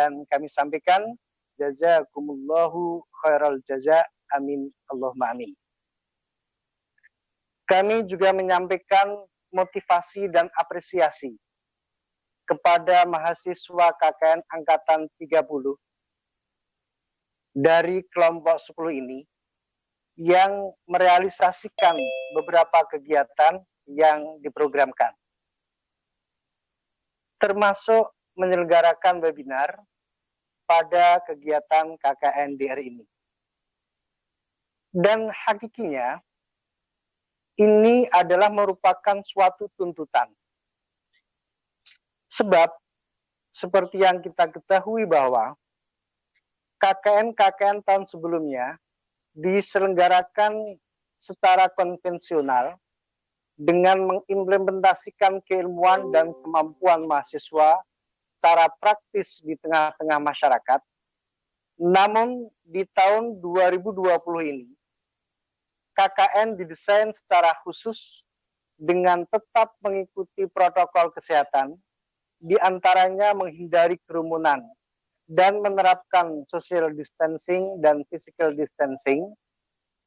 dan kami sampaikan jazakumullahu khairal jaza, amin Allahumma amin. Kami juga menyampaikan motivasi dan apresiasi kepada mahasiswa KKN Angkatan 30 dari kelompok 10 ini yang merealisasikan beberapa kegiatan yang diprogramkan, termasuk menyelenggarakan webinar pada kegiatan KKN DR ini. Dan hakikinya, ini adalah merupakan suatu tuntutan. Sebab, seperti yang kita ketahui bahwa KKN tahun sebelumnya diselenggarakan secara konvensional dengan mengimplementasikan keilmuan dan kemampuan mahasiswa secara praktis di tengah-tengah masyarakat. Namun di tahun 2020 ini, KKN didesain secara khusus dengan tetap mengikuti protokol kesehatan, di antaranya menghindari kerumunan dan menerapkan social distancing dan physical distancing,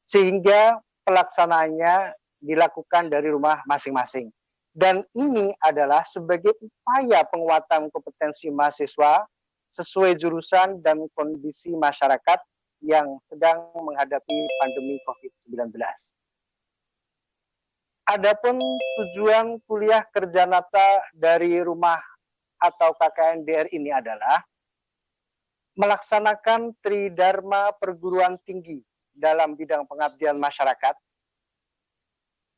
sehingga pelaksanaannya dilakukan dari rumah masing-masing. Dan ini adalah sebagai upaya penguatan kompetensi mahasiswa sesuai jurusan dan kondisi masyarakat yang sedang menghadapi pandemi COVID-19. Adapun tujuan kuliah kerja nyata dari rumah atau KKN DR ini adalah melaksanakan Tridharma perguruan tinggi dalam bidang pengabdian masyarakat,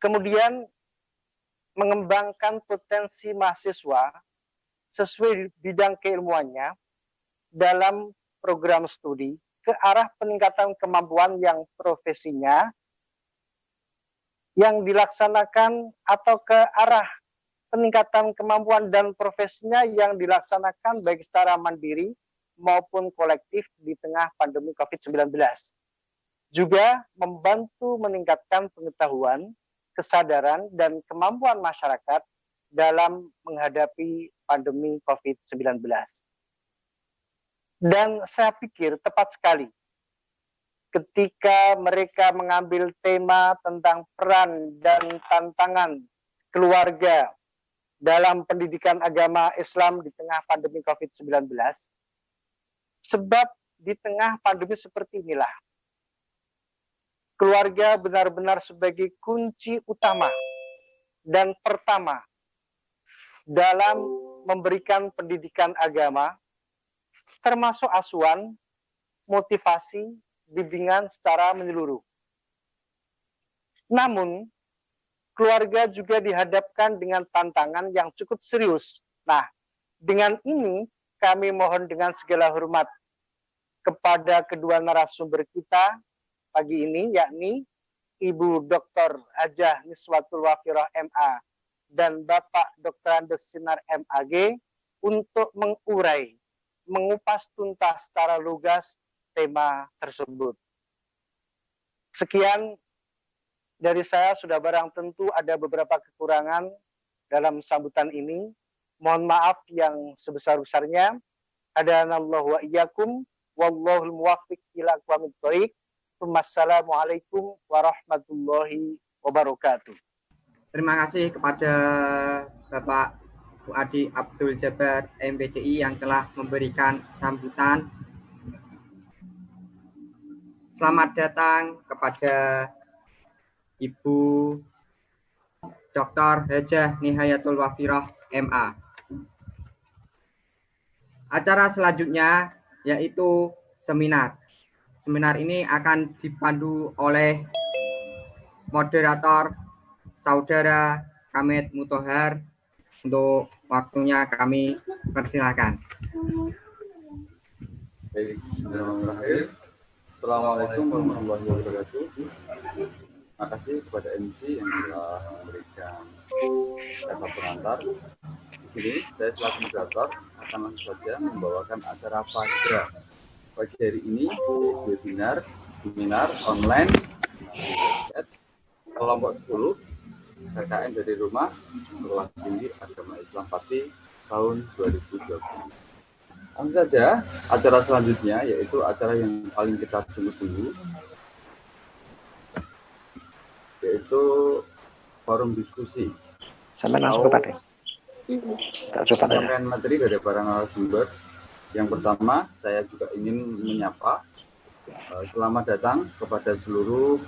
kemudian mengembangkan potensi mahasiswa sesuai bidang keilmuannya dalam program studi ke arah peningkatan kemampuan yang profesinya yang dilaksanakan atau ke arah peningkatan kemampuan dan profesinya yang dilaksanakan baik secara mandiri maupun kolektif di tengah pandemi COVID-19. Juga membantu meningkatkan pengetahuan, kesadaran, dan kemampuan masyarakat dalam menghadapi pandemi COVID-19. Dan saya pikir tepat sekali ketika mereka mengambil tema tentang peran dan tantangan keluarga dalam pendidikan agama Islam di tengah pandemi COVID-19. Sebab di tengah pandemi seperti inilah, keluarga benar-benar sebagai kunci utama dan pertama dalam memberikan pendidikan agama, termasuk asuhan, motivasi, bimbingan secara menyeluruh. Namun, keluarga juga dihadapkan dengan tantangan yang cukup serius. Nah, dengan ini kami mohon dengan segala hormat kepada kedua narasumber kita pagi ini, yakni Ibu Dr. Hajah Niswatul Wafirah MA dan Bapak Dr. Andes Sinar MAG untuk mengurai, mengupas tuntas secara lugas tema tersebut. Sekian dari saya, sudah barang tentu ada beberapa kekurangan dalam sambutan ini. Mohon maaf yang sebesar-besarnya. Hadanallahu wa iyyakum, wallahul muwaffiq ila aqwamit thoriq. Wassalamualaikum warahmatullahi wabarakatuh. Terima kasih kepada Bapak Fuadi Abdul Jabbar MPDI yang telah memberikan sambutan. Selamat datang kepada Ibu Dr. Hajah Nihayatul Wafirah MA. Acara selanjutnya yaitu seminar. Seminar ini akan dipandu oleh moderator Saudara Kamet Mutohar. Untuk waktunya kami persilakan. Assalamualaikum warahmatullahi wabarakatuh. Terima kasih kepada MC yang telah memberikan jasa pengantar. Di sini saya selaku moderator akan langsung saja membawakan acara pada pagi hari ini, webinar, seminar online kelompok 10 KKN dari rumah Perguruan Tinggi Agama Islam Pati tahun 2020. Langsung saja acara selanjutnya, yaitu acara yang paling kita tunggu-tunggu, yaitu forum diskusi. Sampai langsung Pak. Penyampaian materi dari para narasumber. Yang pertama, saya juga ingin menyapa selamat datang kepada seluruh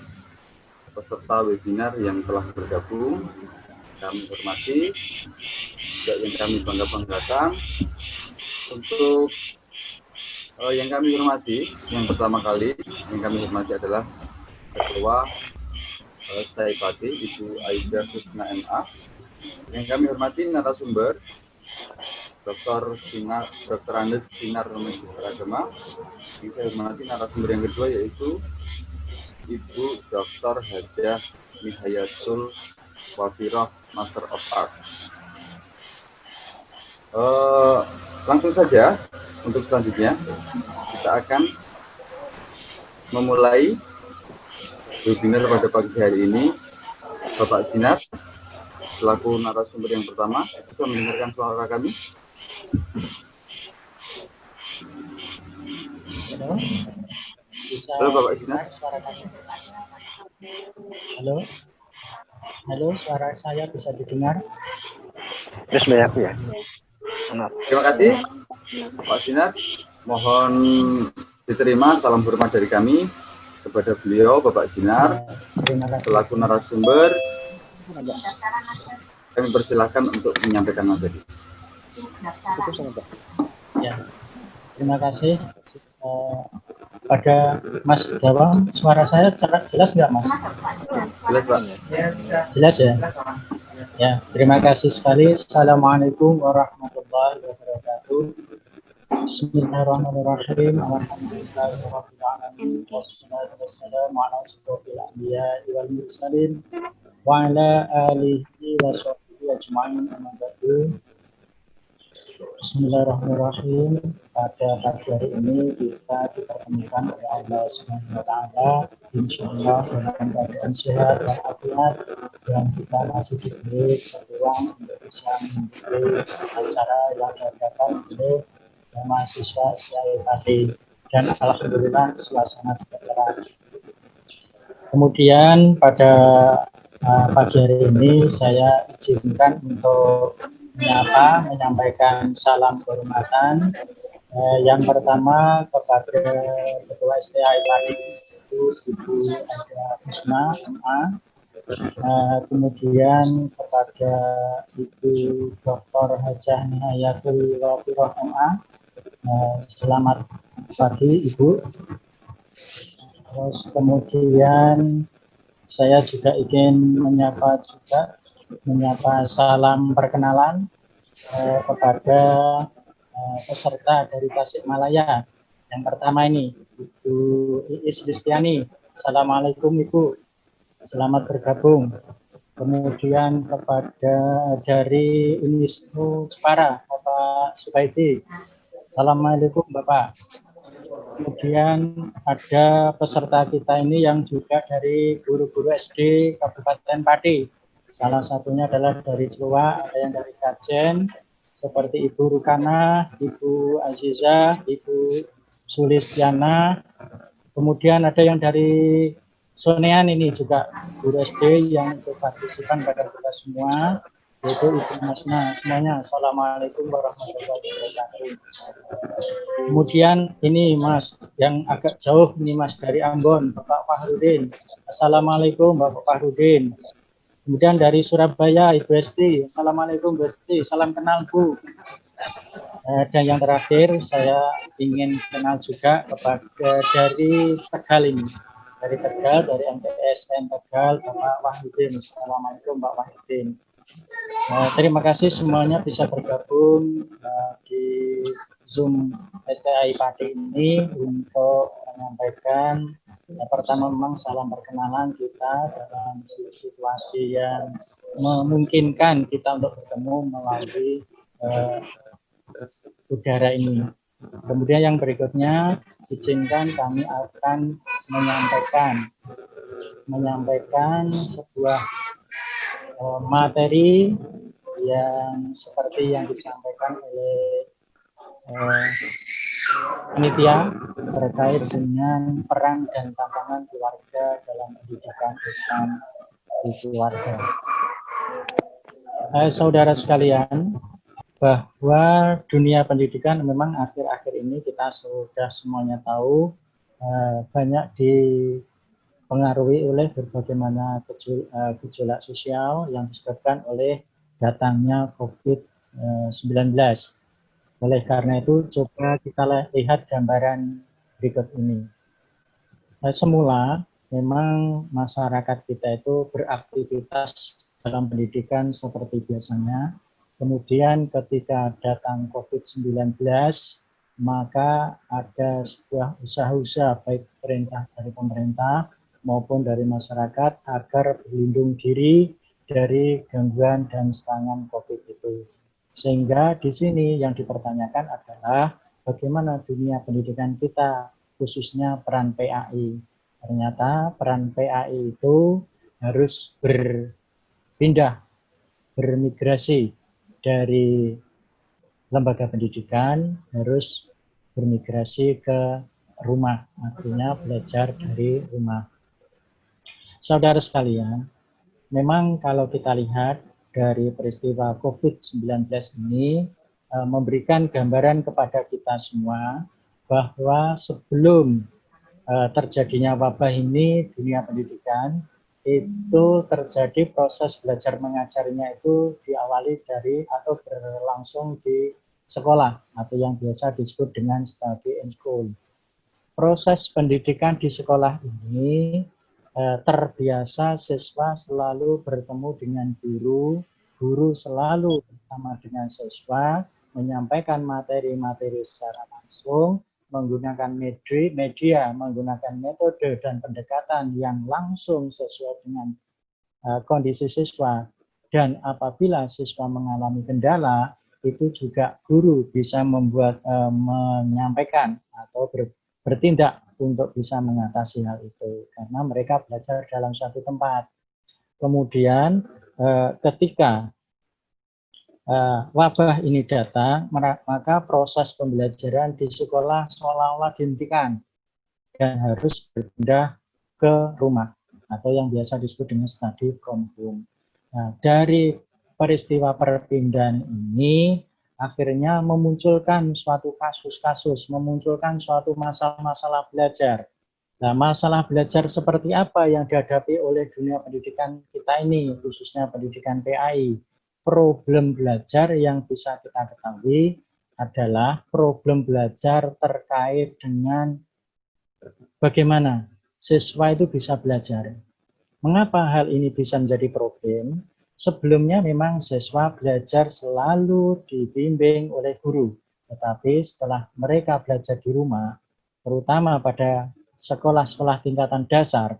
peserta webinar yang telah bergabung. Kami hormati, juga yang kami bangga-banggakan. Untuk yang kami hormati, yang pertama kali yang kami hormati adalah Ketua Saipati, Ibu Aida Susna MA. Yang kami hormati narasumber Dr. Andes Sinar Magister Agama. Yang saya hormati narasumber yang kedua yaitu Ibu Dr. Hajah Nihayatul Wafirah, Master of Art. Langsung saja untuk selanjutnya kita akan memulai webinar pada pagi hari ini. Bapak Sinar selaku narasumber yang pertama bisa mendengarkan suara kami. Halo, bisa Halo Bapak Sinar. Suara kami. Halo, halo, suara saya bisa didengar? Terus banyak ya. Terima kasih Pak Sinar. Mohon diterima salam hormat dari kami kepada beliau Bapak Sinar. Terima kasih. Selaku narasumber, kami persilahkan untuk menyampaikan materi. Ya, terima kasih. Pada Mas Dawang, suara saya jelas nggak Mas? Jelas Pak? Jelas ya? Ya, terima kasih sekali. Assalamualaikum warahmatullahi wabarakatuh. Bismillahirrahmanirrahim. Alhamdulillahirrahmanirrahim. Wassalatu wassalamu ala asyrofil anbiya'i wal mursalin wa ala alihi wa sahbihi ajma'in. Amma ba'du. Bismillahirrahmanirrahim. Pada pagi hari ini kita dipertemukan oleh Allah Subhanahu wa Ta'ala, insyaallah dalam keadaan sehat dan afiat, dan kita masih diberi peluang untuk bisa mengikuti acara yang diadakan oleh mahasiswa STAIPAD, dan alhamdulillah suasana juga cerah. Kemudian pada pagi hari ini saya izinkan untuk menyampaikan salam kehormatan. Yang pertama kepada Ketua STAIPAD itu Ibu Aida Susna MA. Kemudian kepada Ibu Dr. Hajah Nihayatul Wafirah MA. Selamat pagi Ibu. Terus kemudian saya juga ingin menyapa salam perkenalan kepada peserta dari Tasikmalaya. Yang pertama ini Ibu Iis Listiani. Assalamualaikum Ibu, selamat bergabung. Kemudian kepada dari Unisnu Jepara, Bapak Subaidi. Assalamualaikum Bapak. Kemudian ada peserta kita ini yang juga dari guru-guru SD Kabupaten Pati. Salah satunya adalah dari Jawa, ada yang dari Kajen, seperti Ibu Rukana, Ibu Aziza, Ibu Sulistiana. Kemudian ada yang dari Sonean, ini juga guru SD yang ikut partisipan pada kita semua, yaitu Ibu Masna. Semuanya Assalamualaikum warahmatullahi wabarakatuh. Kemudian ini Mas yang agak jauh ini Mas dari Ambon, Bapak Fahrudin. Assalamualaikum Bapak Fahrudin. Kemudian dari Surabaya Ibu Esti. Assalamualaikum Bu Esti, salam kenal Bu. Dan yang terakhir saya ingin kenal juga kepada dari Tegal ini. Dari Tegal, dari MTSN Tegal, Bapak Wahidin. Assalamualaikum Pak Wahidin. Terima kasih semuanya bisa bergabung di Zoom STAIPAD ini untuk menyampaikan pertama memang salam perkenalan kita dalam situasi yang memungkinkan kita untuk bertemu melalui udara ini. Kemudian yang berikutnya izinkan kami akan menyampaikan sebuah materi yang seperti yang disampaikan oleh panitia terkait dengan peran dan tantangan keluarga dalam pendidikan Islam di keluarga. Saudara sekalian, bahwa dunia pendidikan memang akhir-akhir ini kita sudah semuanya tahu banyak dipengaruhi oleh berbagai macam gejolak sosial yang disebabkan oleh datangnya COVID-19. Oleh karena itu, coba kita lihat gambaran berikut ini. Semula, memang masyarakat kita itu beraktivitas dalam pendidikan seperti biasanya. Kemudian ketika datang COVID-19, maka ada sebuah usaha-usaha baik dari pemerintah maupun dari masyarakat agar berlindung diri dari gangguan dan serangan COVID itu. Sehingga di sini yang dipertanyakan adalah bagaimana dunia pendidikan kita, khususnya peran PAI. Ternyata peran PAI itu harus bermigrasi dari lembaga pendidikan, harus bermigrasi ke rumah, artinya belajar dari rumah. Saudara sekalian, memang kalau kita lihat dari peristiwa COVID-19 ini memberikan gambaran kepada kita semua bahwa sebelum terjadinya wabah ini, dunia pendidikan itu terjadi proses belajar mengajarnya itu diawali dari atau berlangsung di sekolah atau yang biasa disebut dengan study in school. Proses pendidikan di sekolah ini terbiasa siswa selalu bertemu dengan guru selalu bersama dengan siswa, menyampaikan materi-materi secara langsung, menggunakan media, menggunakan metode dan pendekatan yang langsung sesuai dengan kondisi siswa. Dan apabila siswa mengalami kendala, itu juga guru bisa menyampaikan atau bertindak untuk bisa mengatasi hal itu, karena mereka belajar dalam suatu tempat. Kemudian ketika wabah ini datang, maka proses pembelajaran di sekolah seolah-olah dihentikan dan harus berpindah ke rumah atau yang biasa disebut dengan study from home. Nah, dari peristiwa perpindahan ini akhirnya memunculkan suatu kasus-kasus, memunculkan suatu masalah-masalah belajar. Nah, masalah belajar seperti apa yang dihadapi oleh dunia pendidikan kita ini, khususnya pendidikan PAI? Problem belajar yang bisa kita ketahui adalah problem belajar terkait dengan bagaimana siswa itu bisa belajar. Mengapa hal ini bisa menjadi problem? Sebelumnya memang siswa belajar selalu dibimbing oleh guru, tetapi setelah mereka belajar di rumah, terutama pada sekolah-sekolah tingkatan dasar,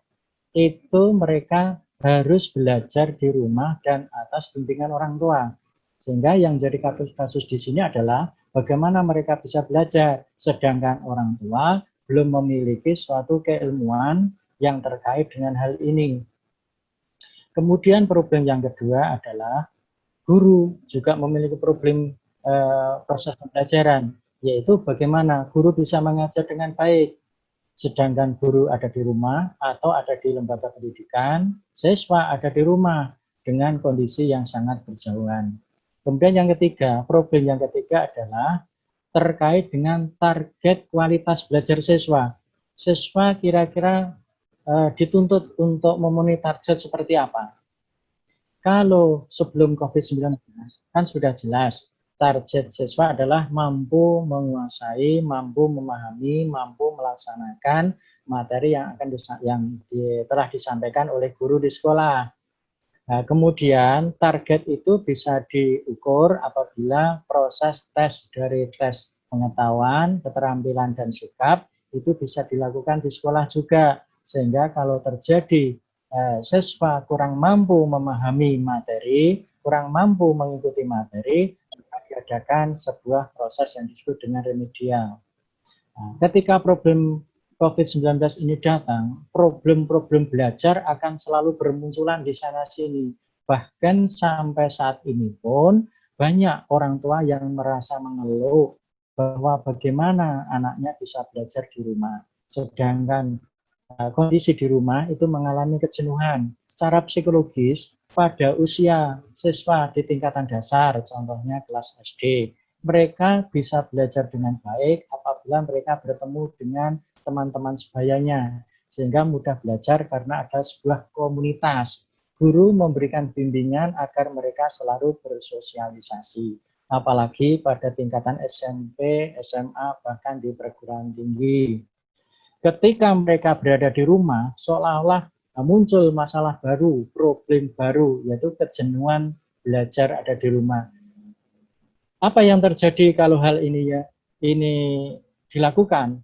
itu mereka harus belajar di rumah dan atas bimbingan orang tua. Sehingga yang jadi kasus-kasus di sini adalah bagaimana mereka bisa belajar, sedangkan orang tua belum memiliki suatu keilmuan yang terkait dengan hal ini. Kemudian problem yang kedua adalah guru juga memiliki problem proses pembelajaran, yaitu bagaimana guru bisa mengajar dengan baik, sedangkan guru ada di rumah atau ada di lembaga pendidikan, siswa ada di rumah dengan kondisi yang sangat berjauhan. Kemudian yang ketiga, problem yang ketiga adalah terkait dengan target kualitas belajar siswa. Siswa kira-kira dituntut untuk memenuhi target seperti apa? Kalau sebelum COVID-19 kan sudah jelas target siswa adalah mampu menguasai, mampu memahami, mampu melaksanakan materi yang telah disampaikan oleh guru di sekolah. Nah, kemudian target itu bisa diukur apabila proses tes dari tes pengetahuan, keterampilan, dan sikap itu bisa dilakukan di sekolah juga. Sehingga kalau terjadi siswa kurang mampu memahami materi, kurang mampu mengikuti materi, maka diadakan sebuah proses yang disebut dengan remedial. Nah, ketika problem COVID-19 ini datang, problem-problem belajar akan selalu bermunculan di sana-sini. Bahkan sampai saat ini pun banyak orang tua yang merasa mengeluh bahwa bagaimana anaknya bisa belajar di rumah. Sedangkan kondisi di rumah itu mengalami kejenuhan. Secara psikologis, pada usia siswa di tingkatan dasar, contohnya kelas SD, mereka bisa belajar dengan baik apabila mereka bertemu dengan teman-teman sebayanya, sehingga mudah belajar karena ada sebuah komunitas. Guru memberikan bimbingan agar mereka selalu bersosialisasi. Apalagi pada tingkatan SMP, SMA, bahkan di perguruan tinggi. Ketika mereka berada di rumah, seolah-olah muncul masalah baru, problem baru, yaitu kejenuhan belajar ada di rumah. Apa yang terjadi kalau hal ini dilakukan?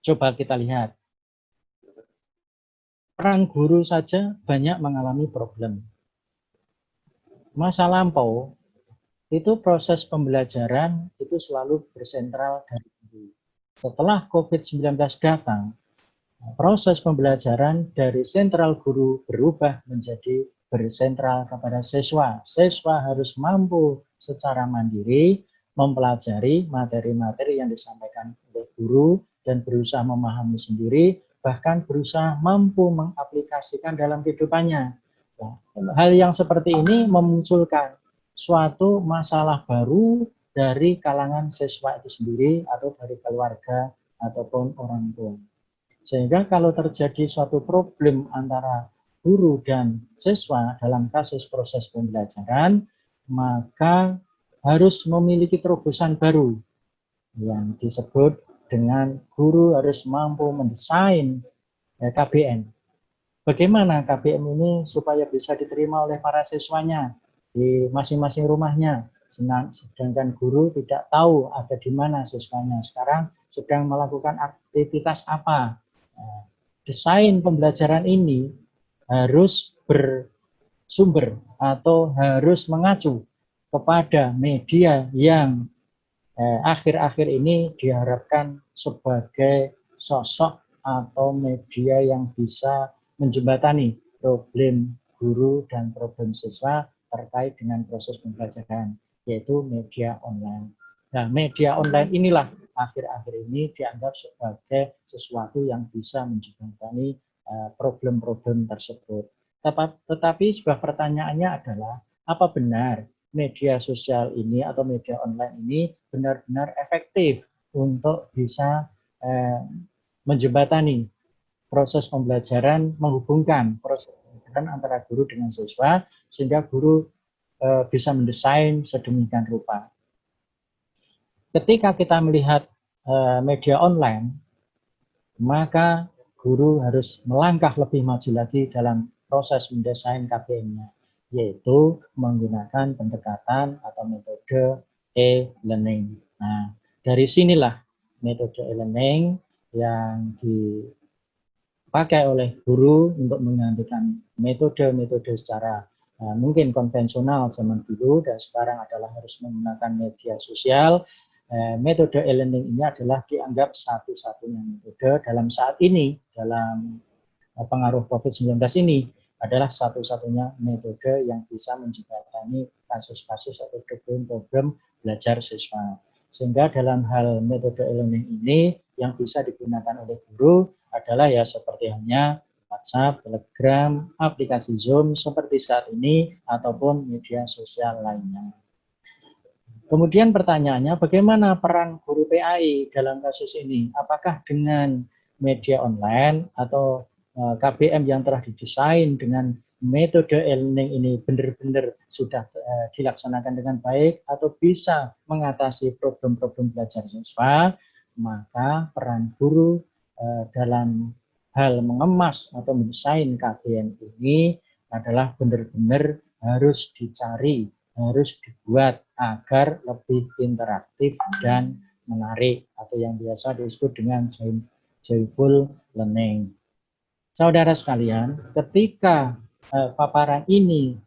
Coba kita lihat. Peran guru saja banyak mengalami problem. Masa lampau, itu proses pembelajaran itu selalu bersentral dari guru. Setelah COVID-19 datang, proses pembelajaran dari sentral guru berubah menjadi bersentral kepada siswa. Siswa harus mampu secara mandiri mempelajari materi-materi yang disampaikan oleh guru dan berusaha memahami sendiri, bahkan berusaha mampu mengaplikasikan dalam kehidupannya. Nah, hal yang seperti ini memunculkan suatu masalah baru dari kalangan siswa itu sendiri atau dari keluarga ataupun orang tua. Sehingga kalau terjadi suatu problem antara guru dan siswa dalam kasus proses pembelajaran, maka harus memiliki terobosan baru yang disebut dengan guru harus mampu mendesain KBM. Bagaimana KBM ini supaya bisa diterima oleh para siswanya di masing-masing rumahnya. Sedangkan guru tidak tahu ada di mana siswanya sekarang sedang melakukan aktivitas apa. Desain pembelajaran ini harus bersumber atau harus mengacu kepada media yang akhir-akhir ini diharapkan sebagai sosok atau media yang bisa menjembatani problem guru dan problem siswa terkait dengan proses pembelajaran, yaitu media online. Nah, media online inilah akhir-akhir ini dianggap sebagai sesuatu yang bisa menjembatani problem-problem tersebut. Tetapi sebuah pertanyaannya adalah, apa benar media sosial ini atau media online ini benar-benar efektif untuk bisa menjembatani proses pembelajaran, menghubungkan proses pembelajaran antara guru dengan siswa, sehingga guru bisa mendesain sedemikian rupa. Ketika kita melihat media online, maka guru harus melangkah lebih maju lagi dalam proses mendesain KBM-nya, yaitu menggunakan pendekatan atau metode e-learning. Nah, dari sinilah metode e-learning yang dipakai oleh guru untuk menggantikan metode-metode secara mungkin konvensional zaman dulu dan sekarang adalah harus menggunakan media sosial. Metode e-learning ini adalah dianggap satu-satunya metode dalam saat ini, dalam pengaruh COVID-19 ini, adalah satu-satunya metode yang bisa menjembatani kasus-kasus atau problem-problem belajar siswa. Sehingga dalam hal metode e-learning ini yang bisa digunakan oleh guru adalah ya seperti hanya WhatsApp, Telegram, aplikasi Zoom seperti saat ini ataupun media sosial lainnya. Kemudian pertanyaannya, bagaimana peran guru PAI dalam kasus ini? Apakah dengan media online atau KBM yang telah didesain dengan metode e-learning ini benar-benar sudah dilaksanakan dengan baik atau bisa mengatasi problem-problem belajar siswa? Maka peran guru dalam hal mengemas atau mendesain KBM ini adalah benar-benar harus dicari, harus dibuat agar lebih interaktif dan menarik atau yang biasa disebut dengan joyful learning. Saudara sekalian, ketika paparan ini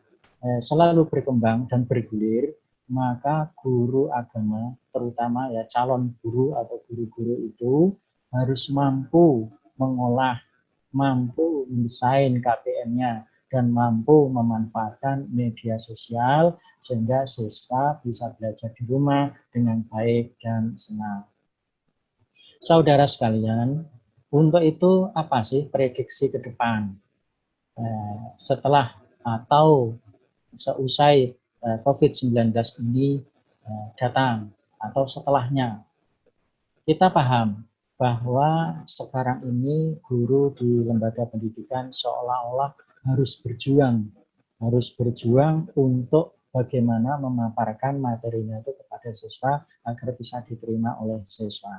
selalu berkembang dan bergulir, maka guru agama, terutama ya calon guru atau guru-guru itu harus mampu mengolah, mampu mendesain KBM-nya dan mampu memanfaatkan media sosial sehingga siswa bisa belajar di rumah dengan baik dan senang. Saudara sekalian, untuk itu apa sih prediksi ke depan? Setelah atau seusai COVID-19 ini datang atau setelahnya, kita paham bahwa sekarang ini guru di lembaga pendidikan seolah-olah harus berjuang untuk bagaimana memaparkan materinya itu kepada siswa agar bisa diterima oleh siswa.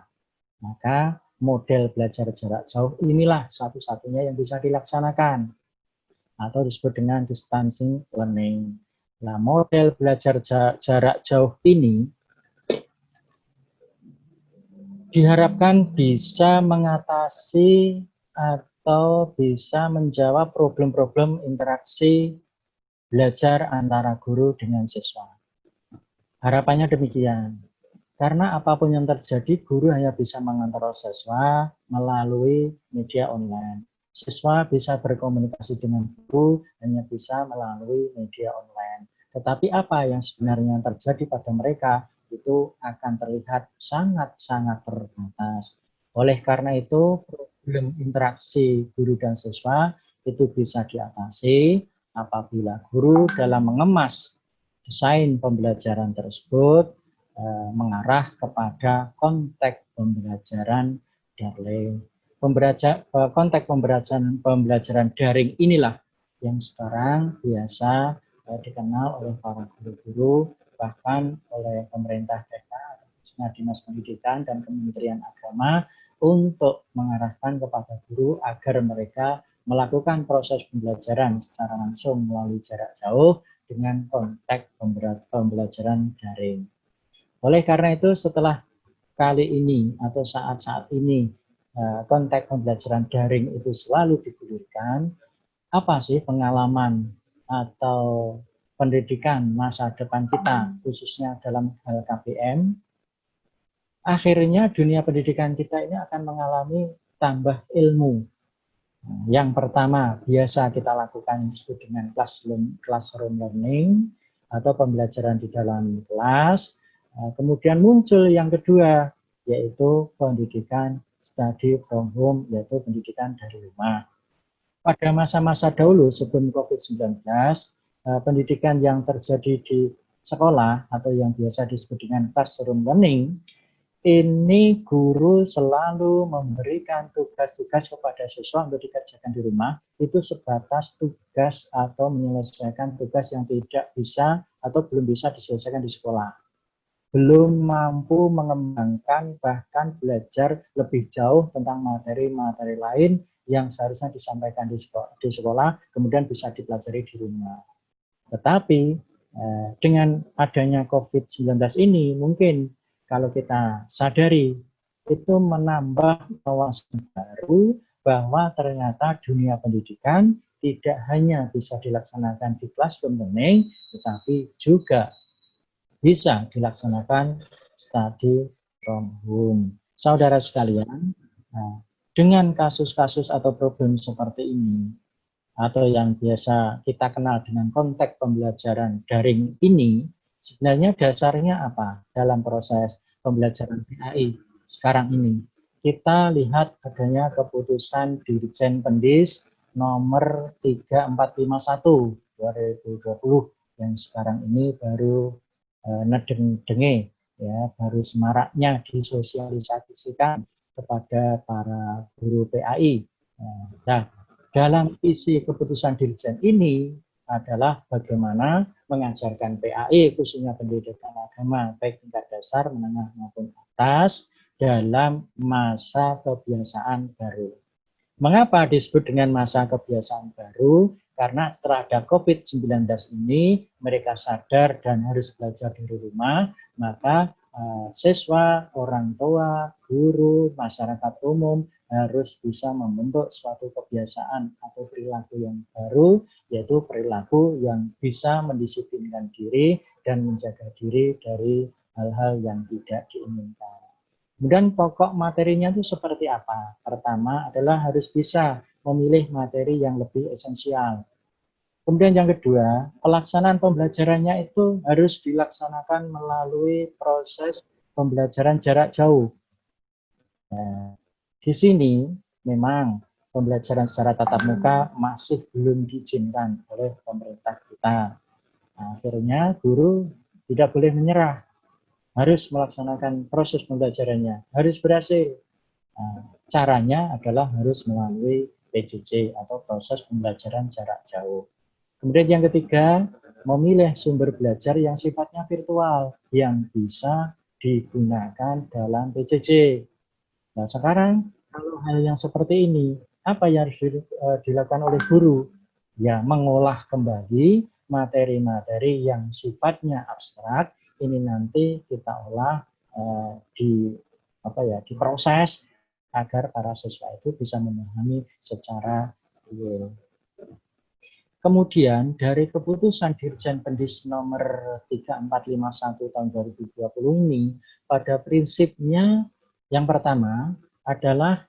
Maka model belajar jarak jauh inilah satu-satunya yang bisa dilaksanakan atau disebut dengan distancing learning. Nah, model belajar jarak jauh ini diharapkan bisa mengatasi atau bisa menjawab problem-problem interaksi belajar antara guru dengan siswa. Harapannya demikian. Karena apapun yang terjadi, guru hanya bisa mengontrol siswa melalui media online. Siswa bisa berkomunikasi dengan guru hanya bisa melalui media online. Tetapi apa yang sebenarnya terjadi pada mereka itu akan terlihat sangat-sangat terbatas. Oleh karena itu, problem interaksi guru dan siswa itu bisa diatasi apabila guru dalam mengemas desain pembelajaran tersebut mengarah kepada konteks pembelajaran daring. Konteks pembelajaran daring inilah yang sekarang biasa dikenal oleh para guru-guru, bahkan oleh pemerintah daerah, khususnya Dinas Pendidikan dan Kementerian Agama, untuk mengarahkan kepada guru agar mereka melakukan proses pembelajaran secara langsung melalui jarak jauh dengan konteks pembelajaran daring. Oleh karena itu, setelah kali ini atau saat-saat ini konteks pembelajaran daring itu selalu digulirkan, apa sih pengalaman atau pendidikan masa depan kita, khususnya dalam hal KPM? Akhirnya dunia pendidikan kita ini akan mengalami tambah ilmu. Yang pertama, biasa kita lakukan disebut dengan classroom learning atau pembelajaran di dalam kelas. Kemudian muncul yang kedua, yaitu pendidikan study from home, yaitu pendidikan dari rumah. Pada masa-masa dahulu sebelum COVID-19, pendidikan yang terjadi di sekolah atau yang biasa disebut dengan classroom learning, ini guru selalu memberikan tugas-tugas kepada siswa untuk dikerjakan di rumah, itu sebatas tugas atau menyelesaikan tugas yang tidak bisa atau belum bisa diselesaikan di sekolah. Belum mampu mengembangkan bahkan belajar lebih jauh tentang materi-materi lain yang seharusnya disampaikan di sekolah, kemudian bisa dipelajari di rumah. Tetapi dengan adanya COVID-19 ini, mungkin kalau kita sadari, itu menambah wawasan baru bahwa ternyata dunia pendidikan tidak hanya bisa dilaksanakan di classroom learning, tetapi juga bisa dilaksanakan study from home. Saudara sekalian, dengan kasus-kasus atau problem seperti ini, atau yang biasa kita kenal dengan konteks pembelajaran daring ini, sebenarnya dasarnya apa dalam proses pembelajaran PAI sekarang ini? Kita lihat adanya keputusan Dirjen Pendis nomor 3451 2020 yang sekarang ini baru nedeng-denge, ya, baru semaraknya disosialisasikan kepada para guru PAI. Nah, dalam isi keputusan Dirjen ini adalah bagaimana mengajarkan PAI, khususnya pendidikan agama, baik tingkat dasar, menengah maupun atas, dalam masa kebiasaan baru. Mengapa disebut dengan masa kebiasaan baru? Karena setelah ada COVID-19 ini, mereka sadar dan harus belajar dari rumah, maka siswa, orang tua, guru, masyarakat umum harus bisa membentuk suatu kebiasaan atau perilaku yang baru, yaitu perilaku yang bisa mendisiplinkan diri dan menjaga diri dari hal-hal yang tidak diinginkan. Kemudian pokok materinya itu seperti apa? Pertama adalah harus bisa memilih materi yang lebih esensial. Kemudian yang kedua, pelaksanaan pembelajarannya itu harus dilaksanakan melalui proses pembelajaran jarak jauh. Nah, di sini memang pembelajaran secara tatap muka masih belum diizinkan oleh pemerintah kita. Nah, akhirnya guru tidak boleh menyerah, harus melaksanakan proses pembelajarannya, harus berhasil. Nah, caranya adalah harus melalui PJJ atau proses pembelajaran jarak jauh. Kemudian yang ketiga, memilih sumber belajar yang sifatnya virtual yang bisa digunakan dalam PJJ. Nah, sekarang kalau hal yang seperti ini, apa yang harus dilakukan oleh guru? Ya, mengolah kembali materi-materi yang sifatnya abstrak, ini nanti kita olah diproses agar para siswa itu bisa memahami secara real. Kemudian dari keputusan Dirjen Pendis nomor 3451 tahun 2020 ini, pada prinsipnya yang pertama adalah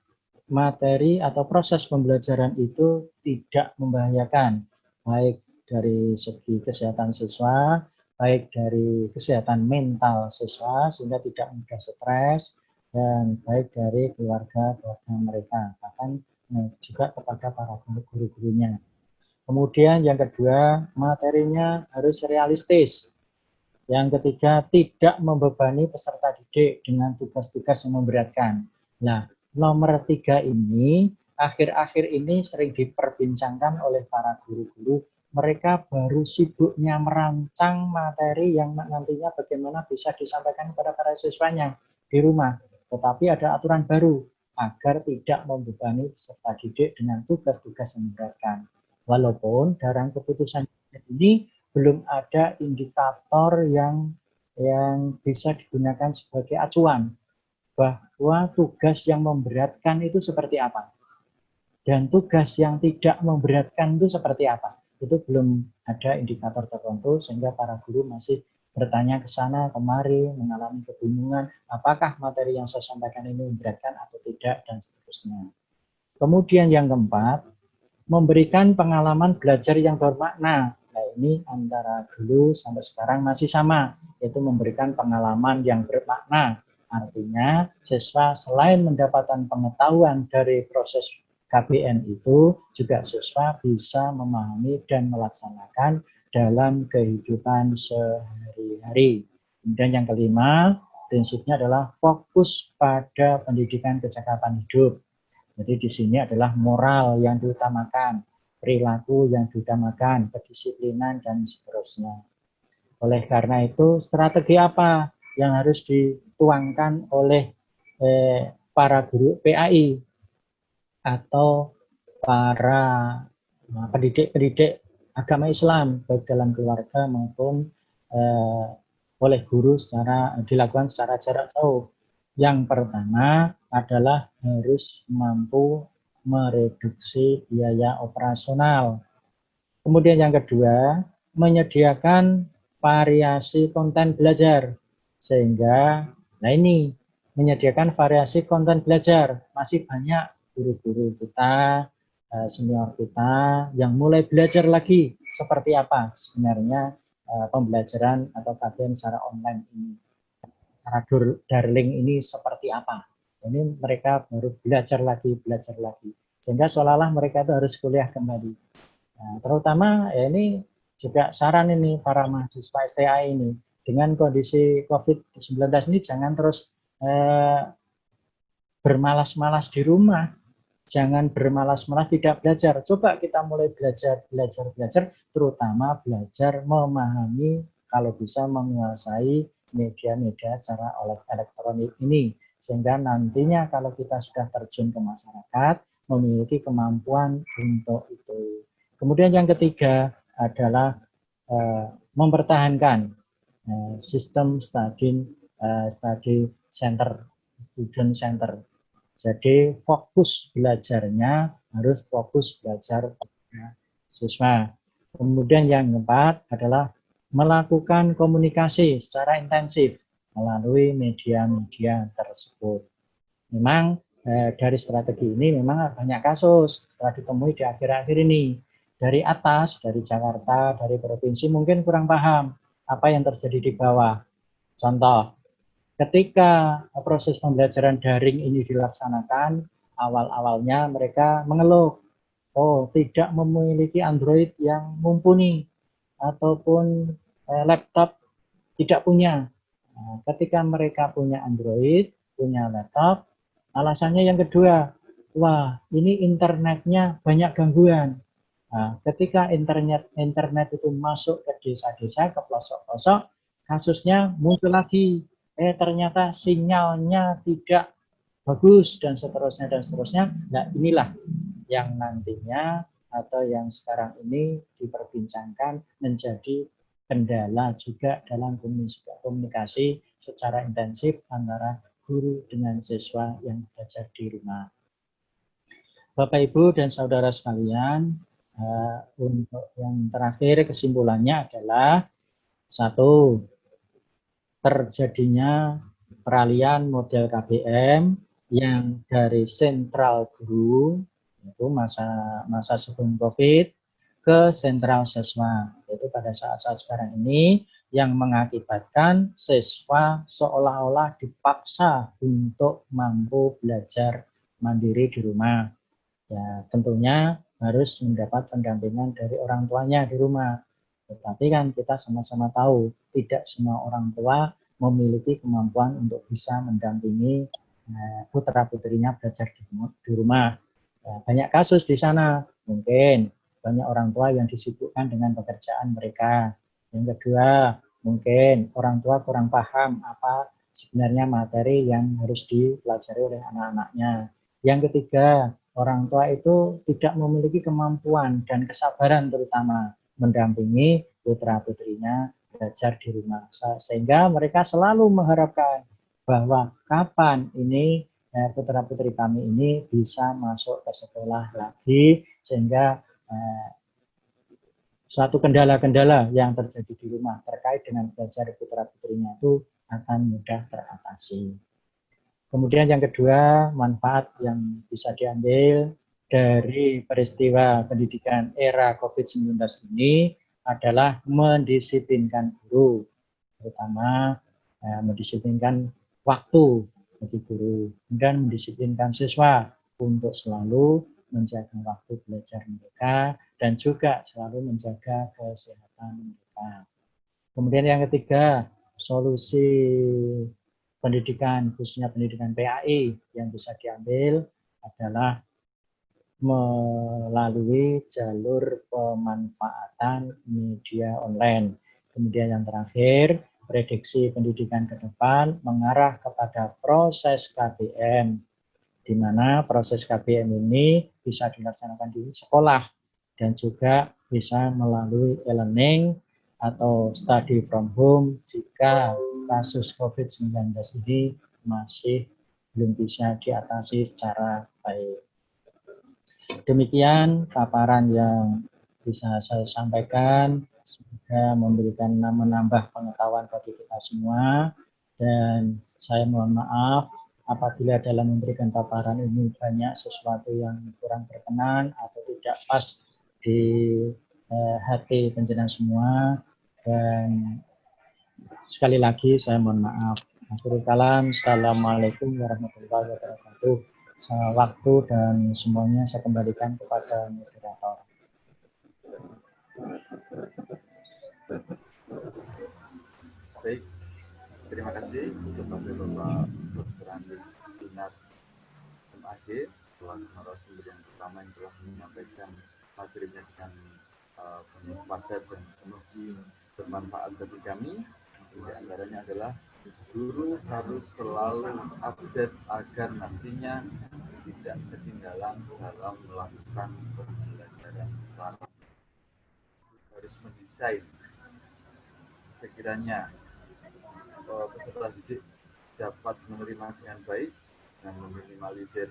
materi atau proses pembelajaran itu tidak membahayakan, baik dari segi kesehatan siswa, baik dari kesehatan mental siswa, sehingga tidak mudah stres, dan baik dari keluarga mereka, bahkan juga kepada para guru-gurunya. Kemudian yang kedua, materinya harus realistis. Yang ketiga, tidak membebani peserta didik dengan tugas-tugas yang memberatkan. Nah, nomor 3 ini, akhir-akhir ini sering diperbincangkan oleh para guru-guru. Mereka baru sibuknya merancang materi yang nantinya bagaimana bisa disampaikan kepada para siswanya di rumah. Tetapi ada aturan baru, agar tidak membebani peserta didik dengan tugas-tugas yang memberatkan. Walaupun dalam keputusan ini belum ada indikator yang bisa digunakan sebagai acuan bahwa tugas yang memberatkan itu seperti apa dan tugas yang tidak memberatkan itu seperti apa. Itu belum ada indikator tertentu sehingga para guru masih bertanya ke sana kemari, mengalami kebingungan apakah materi yang saya sampaikan ini memberatkan atau tidak dan seterusnya. Kemudian yang keempat, memberikan pengalaman belajar yang bermakna. Nah, ini antara dulu sampai sekarang masih sama, yaitu memberikan pengalaman yang bermakna. Artinya, siswa selain mendapatkan pengetahuan dari proses KBN itu, juga siswa bisa memahami dan melaksanakan dalam kehidupan sehari-hari. Kemudian yang kelima, prinsipnya adalah fokus pada pendidikan kecakapan hidup. Jadi di sini adalah moral yang diutamakan, perilaku yang diutamakan, kedisiplinan, dan seterusnya. Oleh karena itu, strategi apa yang harus dituangkan oleh para guru PAI atau para pendidik agama Islam, baik dalam keluarga maupun oleh guru dilakukan secara jarak jauh. Yang pertama adalah harus mampu mereduksi biaya operasional. Kemudian yang kedua, menyediakan variasi konten belajar. Sehingga, nah ini, menyediakan variasi konten belajar. Masih banyak guru-guru kita, senior kita, yang mulai belajar lagi seperti apa sebenarnya pembelajaran atau KBN secara online ini. Cara darling ini seperti apa. Ini mereka baru belajar lagi. Sehingga seolah-olah mereka itu harus kuliah kembali. Nah, terutama ya ini juga saran ini para mahasiswa STA ini. Dengan kondisi COVID-19 ini jangan terus bermalas-malas di rumah. Jangan bermalas-malas tidak belajar. Coba kita mulai belajar, terutama belajar memahami, kalau bisa menguasai media-media secara elektronik ini, sehingga nantinya kalau kita sudah terjun ke masyarakat memiliki kemampuan untuk itu. Kemudian yang ketiga adalah mempertahankan sistem study center, student center. Jadi fokus belajarnya harus fokus belajar siswa. Kemudian yang keempat adalah melakukan komunikasi secara intensif melalui media-media tersebut. Memang dari strategi ini memang banyak kasus setelah ditemui di akhir-akhir ini. dari atas, dari Jakarta, dari provinsi mungkin kurang paham apa yang terjadi di bawah. Contoh, ketika proses pembelajaran daring ini dilaksanakan, awal-awalnya mereka mengeluh, oh tidak memiliki Android yang mumpuni, ataupun laptop tidak punya. Nah, ketika mereka punya Android, punya laptop, alasannya yang kedua, wah ini internetnya banyak gangguan. Nah, ketika internet itu masuk ke desa-desa, ke pelosok-pelosok, kasusnya muncul lagi. Ternyata sinyalnya tidak bagus dan seterusnya dan seterusnya. Nah, inilah yang nantinya atau yang sekarang ini diperbincangkan menjadi kendala juga dalam komunikasi secara intensif antara guru dengan siswa yang belajar di rumah. Bapak, Ibu, dan saudara sekalian, untuk yang terakhir kesimpulannya adalah satu, terjadinya peralihan model KBM yang dari sentral guru, itu masa sebelum COVID, ke sentral siswa, yaitu pada saat-saat sekarang ini, yang mengakibatkan siswa seolah-olah dipaksa untuk mampu belajar mandiri di rumah. Ya, tentunya harus mendapat pendampingan dari orang tuanya di rumah. Tetapi kan kita sama-sama tahu, tidak semua orang tua memiliki kemampuan untuk bisa mendampingi putra-putrinya belajar di rumah. Ya, banyak kasus di sana, mungkin banyak orang tua yang disibukkan dengan pekerjaan mereka. Yang kedua, mungkin orang tua kurang paham apa sebenarnya materi yang harus dipelajari oleh anak-anaknya. Yang ketiga, orang tua itu tidak memiliki kemampuan dan kesabaran terutama mendampingi putra-putrinya belajar di rumah. Sehingga mereka selalu mengharapkan bahwa kapan ini putra-putri kami ini bisa masuk ke sekolah lagi, sehingga suatu kendala-kendala yang terjadi di rumah terkait dengan belajar putra-putrinya itu akan mudah teratasi. Kemudian yang kedua, manfaat yang bisa diambil dari peristiwa pendidikan era COVID-19 ini adalah mendisiplinkan guru, terutama mendisiplinkan waktu bagi guru, dan mendisiplinkan siswa untuk selalu menjaga waktu belajar mereka dan juga selalu menjaga kesehatan mereka. Kemudian yang ketiga, solusi pendidikan, khususnya pendidikan PAI yang bisa diambil adalah melalui jalur pemanfaatan media online. Kemudian yang terakhir, prediksi pendidikan ke depan mengarah kepada proses KBM, di mana proses KBM ini bisa dilaksanakan di sekolah dan juga bisa melalui e-learning atau study from home jika kasus COVID-19 ini masih belum bisa diatasi secara baik. Demikian paparan yang bisa saya sampaikan, semoga memberikan menambah pengetahuan bagi kita semua, dan saya mohon maaf apabila dalam memberikan paparan ini banyak sesuatu yang kurang berkenan atau tidak pas di hati penjenengan semua, dan sekali lagi saya mohon maaf. Assalamualaikum warahmatullahi wabarakatuh. Waktu dan semuanya saya kembalikan kepada moderator. Baik, terima kasih kepada Bapak Dr. Andi Sinar MAG selaku narasumber yang pertama yang telah menyampaikan materinya dengan penuh padat dan penuh bermanfaat bagi kami. Di antaranya adalah guru harus selalu update agar nantinya tidak ketinggalan dalam melakukan pembelajaran tatap. Harus mendesain sekiranya peserta didik dapat menerima dengan baik dan meminimalisir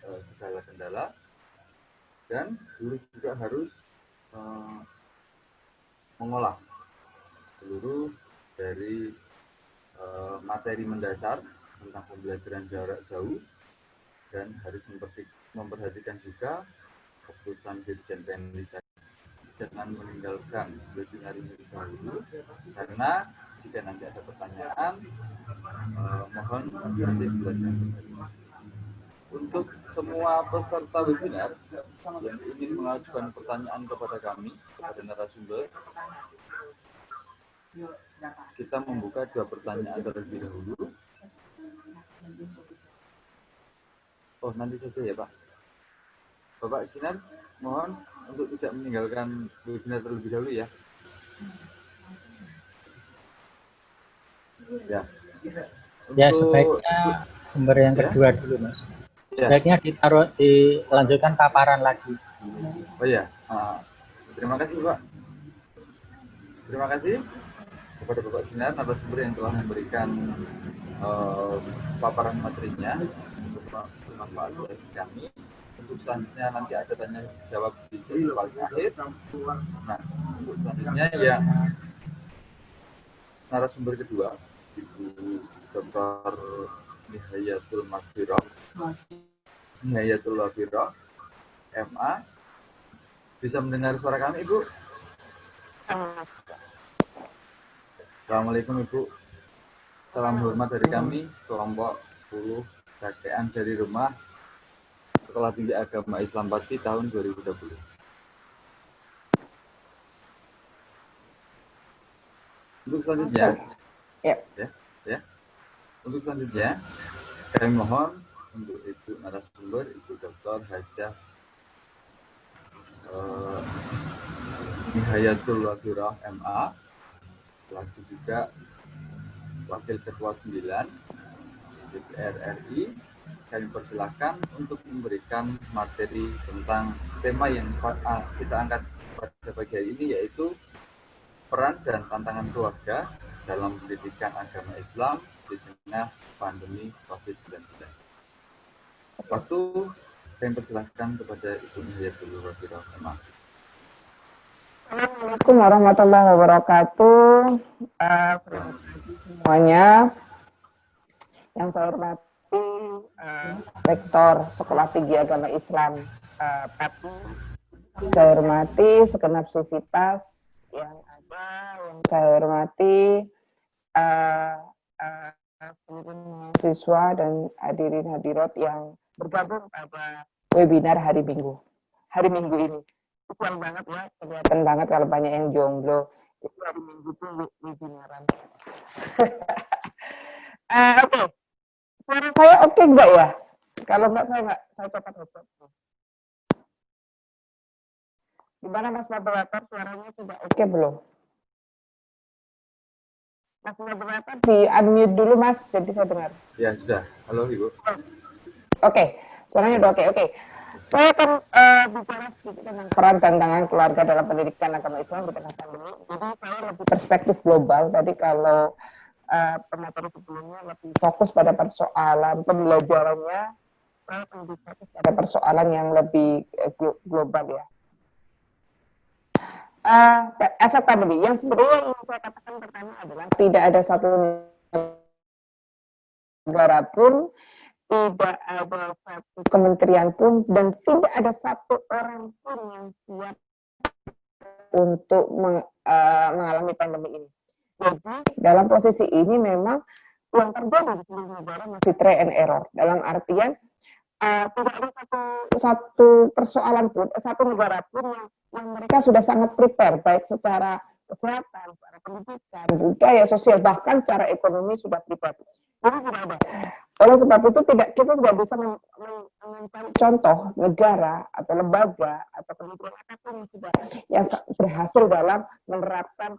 segala kendala, dan guru juga harus mengolah seluruh dari materi mendasar tentang pembelajaran jarak jauh, dan harus memperhatikan juga keputusan Dirjen Pendidikan jangan meninggalkan webinar ini dahulu, karena jika nanti ada pertanyaan, mohon nanti belajar. Untuk semua peserta webinar yang ingin mengajukan pertanyaan kepada kami, kepada narasumber, kita membuka 2 pertanyaan terlebih dahulu. Oh, nanti saja ya, Pak. Bapak Sinan, mohon untuk tidak meninggalkan webinar terlebih dahulu ya. Ya. Ya, sebaiknya sumber yang kedua dulu, Mas. Sebaiknya dilanjutkan paparan lagi. Oh ya, terima kasih Pak. Terima kasih kepada Bapak Sinar, narasumber yang telah memberikan paparan materinya untuk bermanfaat bagi kami. Untuk selanjutnya nanti ada tanya jawab di sesi paling akhir. Nah, untuk selanjutnya ya narasumber kedua, Ibu Dr. Nihayatul Mahfirah, MA. Bisa mendengar suara kami, Ibu? Assalamualaikum, Ibu. Salam hormat dari kami, kelompok 10 KKN dari rumah Sekolah Tinggi Agama Islam Pati tahun 2020. Untuk selanjutnya, ya. Untuk selanjutnya, kami mohon untuk Ibu narasumber, Ibu Dr. Hajah Nihayatul Mahfirah MA, selaku juga Wakil Ketua 9 DPR RI, kami persilakan untuk memberikan materi tentang tema yang kita angkat pada pagi hari ini, yaitu peran dan tantangan keluarga dalam pendidikan agama Islam di tengah pandemi COVID-19. Waktu saya persilahkan kepada Ibu Nihayatul Mahfirah MA. Assalamualaikum warahmatullahi wabarakatuh. Semuanya, yang saya hormati Rektor Sekolah Tinggi Agama Islam Pati, saya hormati segenap sivitas yang ada, yang saya hormati seluruh mahasiswa dan hadirin hadirat yang bergabung pada webinar hari Minggu ini. Keren banget ya, kelihatan banget kalau banyak yang jomblo. Itu hari Minggu itu webinaran. Oke. Suara saya oke enggak ya? Kalau enggak, saya coba headset. Gimana Mas Moderator, suaranya sudah oke belum? Mas Moderator di unmute dulu Mas, jadi saya dengar. Ya, sudah. Halo Ibu. Oke, suaranya udah oke. Saya akan bicara sedikit tentang peran dan tantangan keluarga dalam pendidikan agama Islam di tengah pandemi. Jadi saya lebih perspektif global. Tadi kalau pemateri sebelumnya lebih fokus pada persoalan pembelajarannya, saya lebih fokus pada persoalan yang lebih global ya. Efek pandemi yang sebenarnya yang saya katakan pertama adalah tidak ada satu negara pun, tidak ada satu kementerian pun, dan tidak ada satu orang pun yang siap untuk mengalami pandemi ini. Jadi dalam posisi ini memang yang terjadi di seluruh negara masih try and error. Dalam artian tidak ada satu persoalan pun, satu negara pun yang mereka sudah sangat prepare, baik secara kesehatan, secara pendidikan, budaya, sosial, bahkan secara ekonomi sudah prepare. Jadi tidak ada. Oleh sebab itu kita tidak bisa mencari contoh negara atau lembaga atau kementerian apapun yang berhasil dalam menerapkan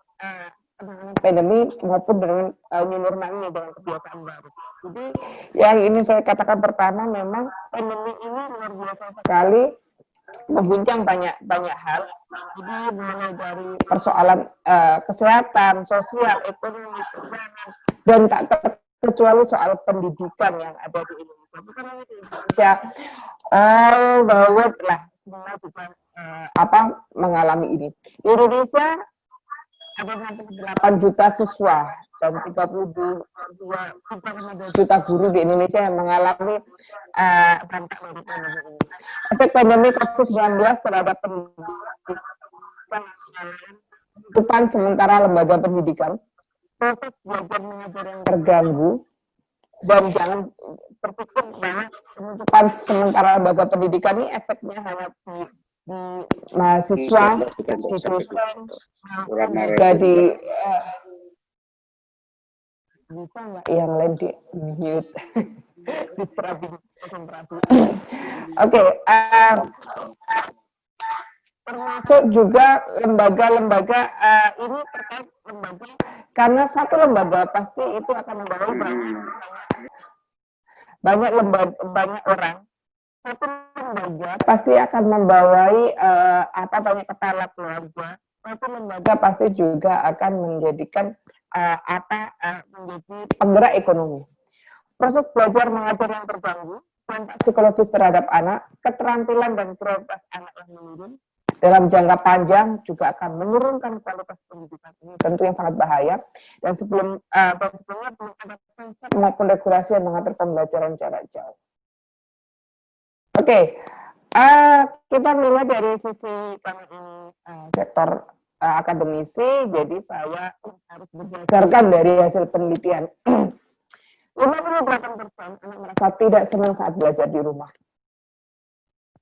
penanganan pandemi maupun dengan new normal ini, dengan kebiasaan baru. Jadi yang ini saya katakan pertama, memang pandemi ini luar biasa sekali, mengguncang banyak hal. Jadi mulai dari persoalan kesehatan, sosial, ekonomi, keuangan, dan tak kecuali soal pendidikan yang ada di Indonesia. Bukan hanya di Indonesia, bahwa lah semua juga mengalami ini. Di Indonesia ada 68 juta siswa dan 32 juta guru di Indonesia yang mengalami dampak dari pandemi ini. Efek pandemi COVID-19 terhadap pendidikan penutupan sementara lembaga pendidikan, proses belajar mengajar yang terganggu, dan jangan berpikir bahwa penutupan sementara lembaga pendidikan ini efeknya hanya di mahasiswa, di dosen, juga di bisa nggak yang lain di mute distraksi konsentrasi. Oke, termasuk juga lembaga-lembaga ini terkait lembaga, karena satu lembaga pasti itu akan membawa banyak orang. Satu lembaga pasti akan membawai banyak kepala keluarga. Satu lembaga pasti juga akan menjadikan menjadi penggerak ekonomi. Proses belajar mengajar yang terganggu, dampak psikologis terhadap anak, keterampilan dan prioritas anak yang menurun, dalam jangka panjang juga akan menurunkan kualitas pendidikan ini, tentu yang sangat bahaya. Dan sebelumnya belum ada konsep maupun regulasi yang mengatur pembelajaran jarak jauh. Oke, kita melihat dari sisi kami ini sektor akademisi, jadi saya harus berdasarkan dari hasil penelitian. 58% anak merasa tidak senang saat belajar di rumah.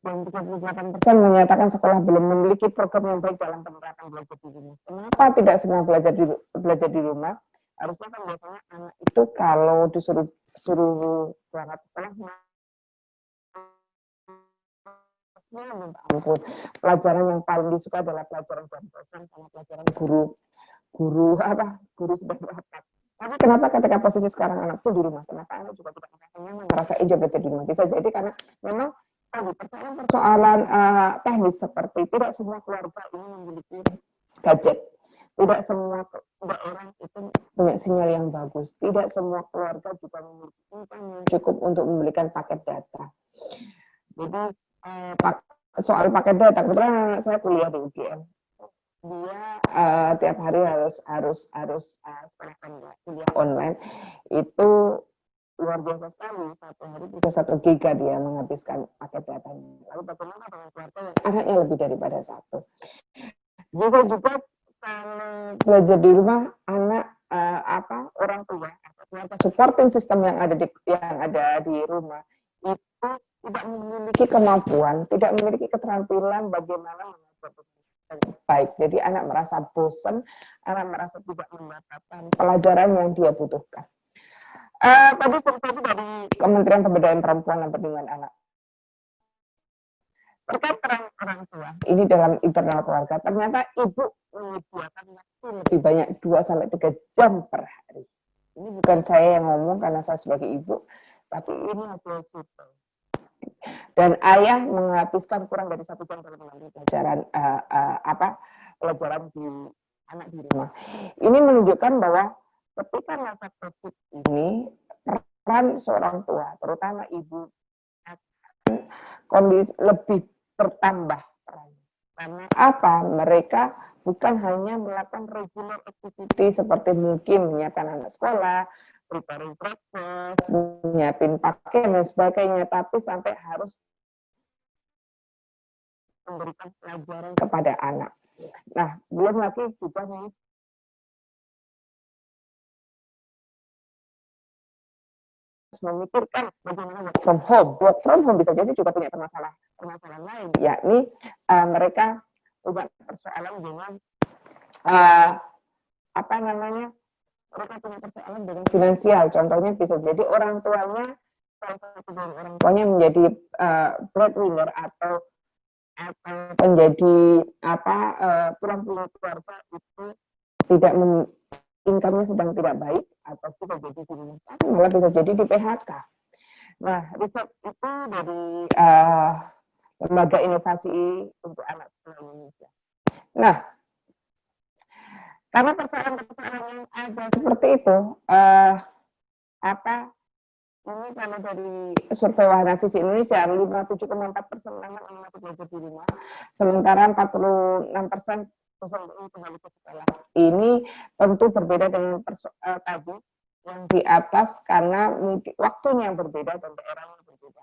Dan 38% menyatakan sekolah belum memiliki program yang baik dalam penerapan belajar di rumah. Kenapa tidak senang belajar di rumah? Harusnya kan biasanya anak itu kalau disuruh berangkat sekolah, minta ampun, pelajaran yang paling disuka adalah pelajaran jam dosen sama pelajaran guru sudah berangkat. Tapi kenapa ketika posisi sekarang anak pun di rumah, kenapa anak juga tidak merasa enjoy belajar di rumah? Bisa jadi karena memang persoalan teknis seperti tidak semua keluarga ini memiliki gadget, tidak semua orang itu punya sinyal yang bagus, tidak semua keluarga juga memiliki income yang cukup untuk membelikan paket data. Jadi soal paket data, kebetulan anak saya kuliah di UGM, dia tiap hari harus kuliah online, itu luar biasa sekali. Satu hari bisa 1 giga dia menghabiskan paket datanya. Lalu bagaimana dengan keluarga yang anaknya lebih daripada 1? Bisa juga kalau belajar di rumah, anak orang tua atau supporting system yang ada di rumah itu tidak memiliki kemampuan, tidak memiliki keterampilan bagaimana mengajar baik. Jadi anak merasa bosan, anak merasa tidak mendapatkan pelajaran yang dia butuhkan. Tadi survei dari Kementerian Pemberdayaan Perempuan dan Perlindungan Anak terkait peran orang tua ini dalam internal keluarga, ternyata ibu menyediakan waktu lebih banyak 2-3 jam per hari. Ini bukan saya yang ngomong karena saya sebagai ibu, tapi ini hasil survei. Dan ayah menghabiskan kurang dari 1 jam dalam mengambil pelajaran di anak di rumah. Ini menunjukkan bahwa ketika masa COVID ini, peran seorang tua, terutama ibu, kondisi lebih bertambah peran. Karena apa? Mereka bukan hanya melakukan regular activity seperti mungkin menyiapkan anak sekolah, preparing breakfast, menyiapin pakaian dan sebagainya, tapi sampai harus memberikan pelajaran kepada anak. Nah, belum lagi juga nih memikirkan bagaimana work from home. Work from home bisa jadi juga punya permasalahan lain, yakni mereka punya persoalan dengan mereka punya persoalan dengan finansial. Contohnya bisa jadi orang tuanya, salah satu dari orang tuanya menjadi breadwinner atau menjadi pulang keluarga itu tidak income-nya sedang tidak baik, atau bisa jadi di rumah sakit, malah bisa jadi di PHK. Nah, riset itu dari Lembaga Inovasi untuk Anak Sekolah Indonesia. Nah, karena persoalan-persoalan yang ada seperti itu, ini kalau dari survei Wahana Visi Indonesia, 57,4% anak belajar di rumah, sementara 46% kembali ke sekolah. Ini tentu berbeda dengan tadi yang di atas karena mungkin waktunya yang berbeda dan daerahnya berbeda.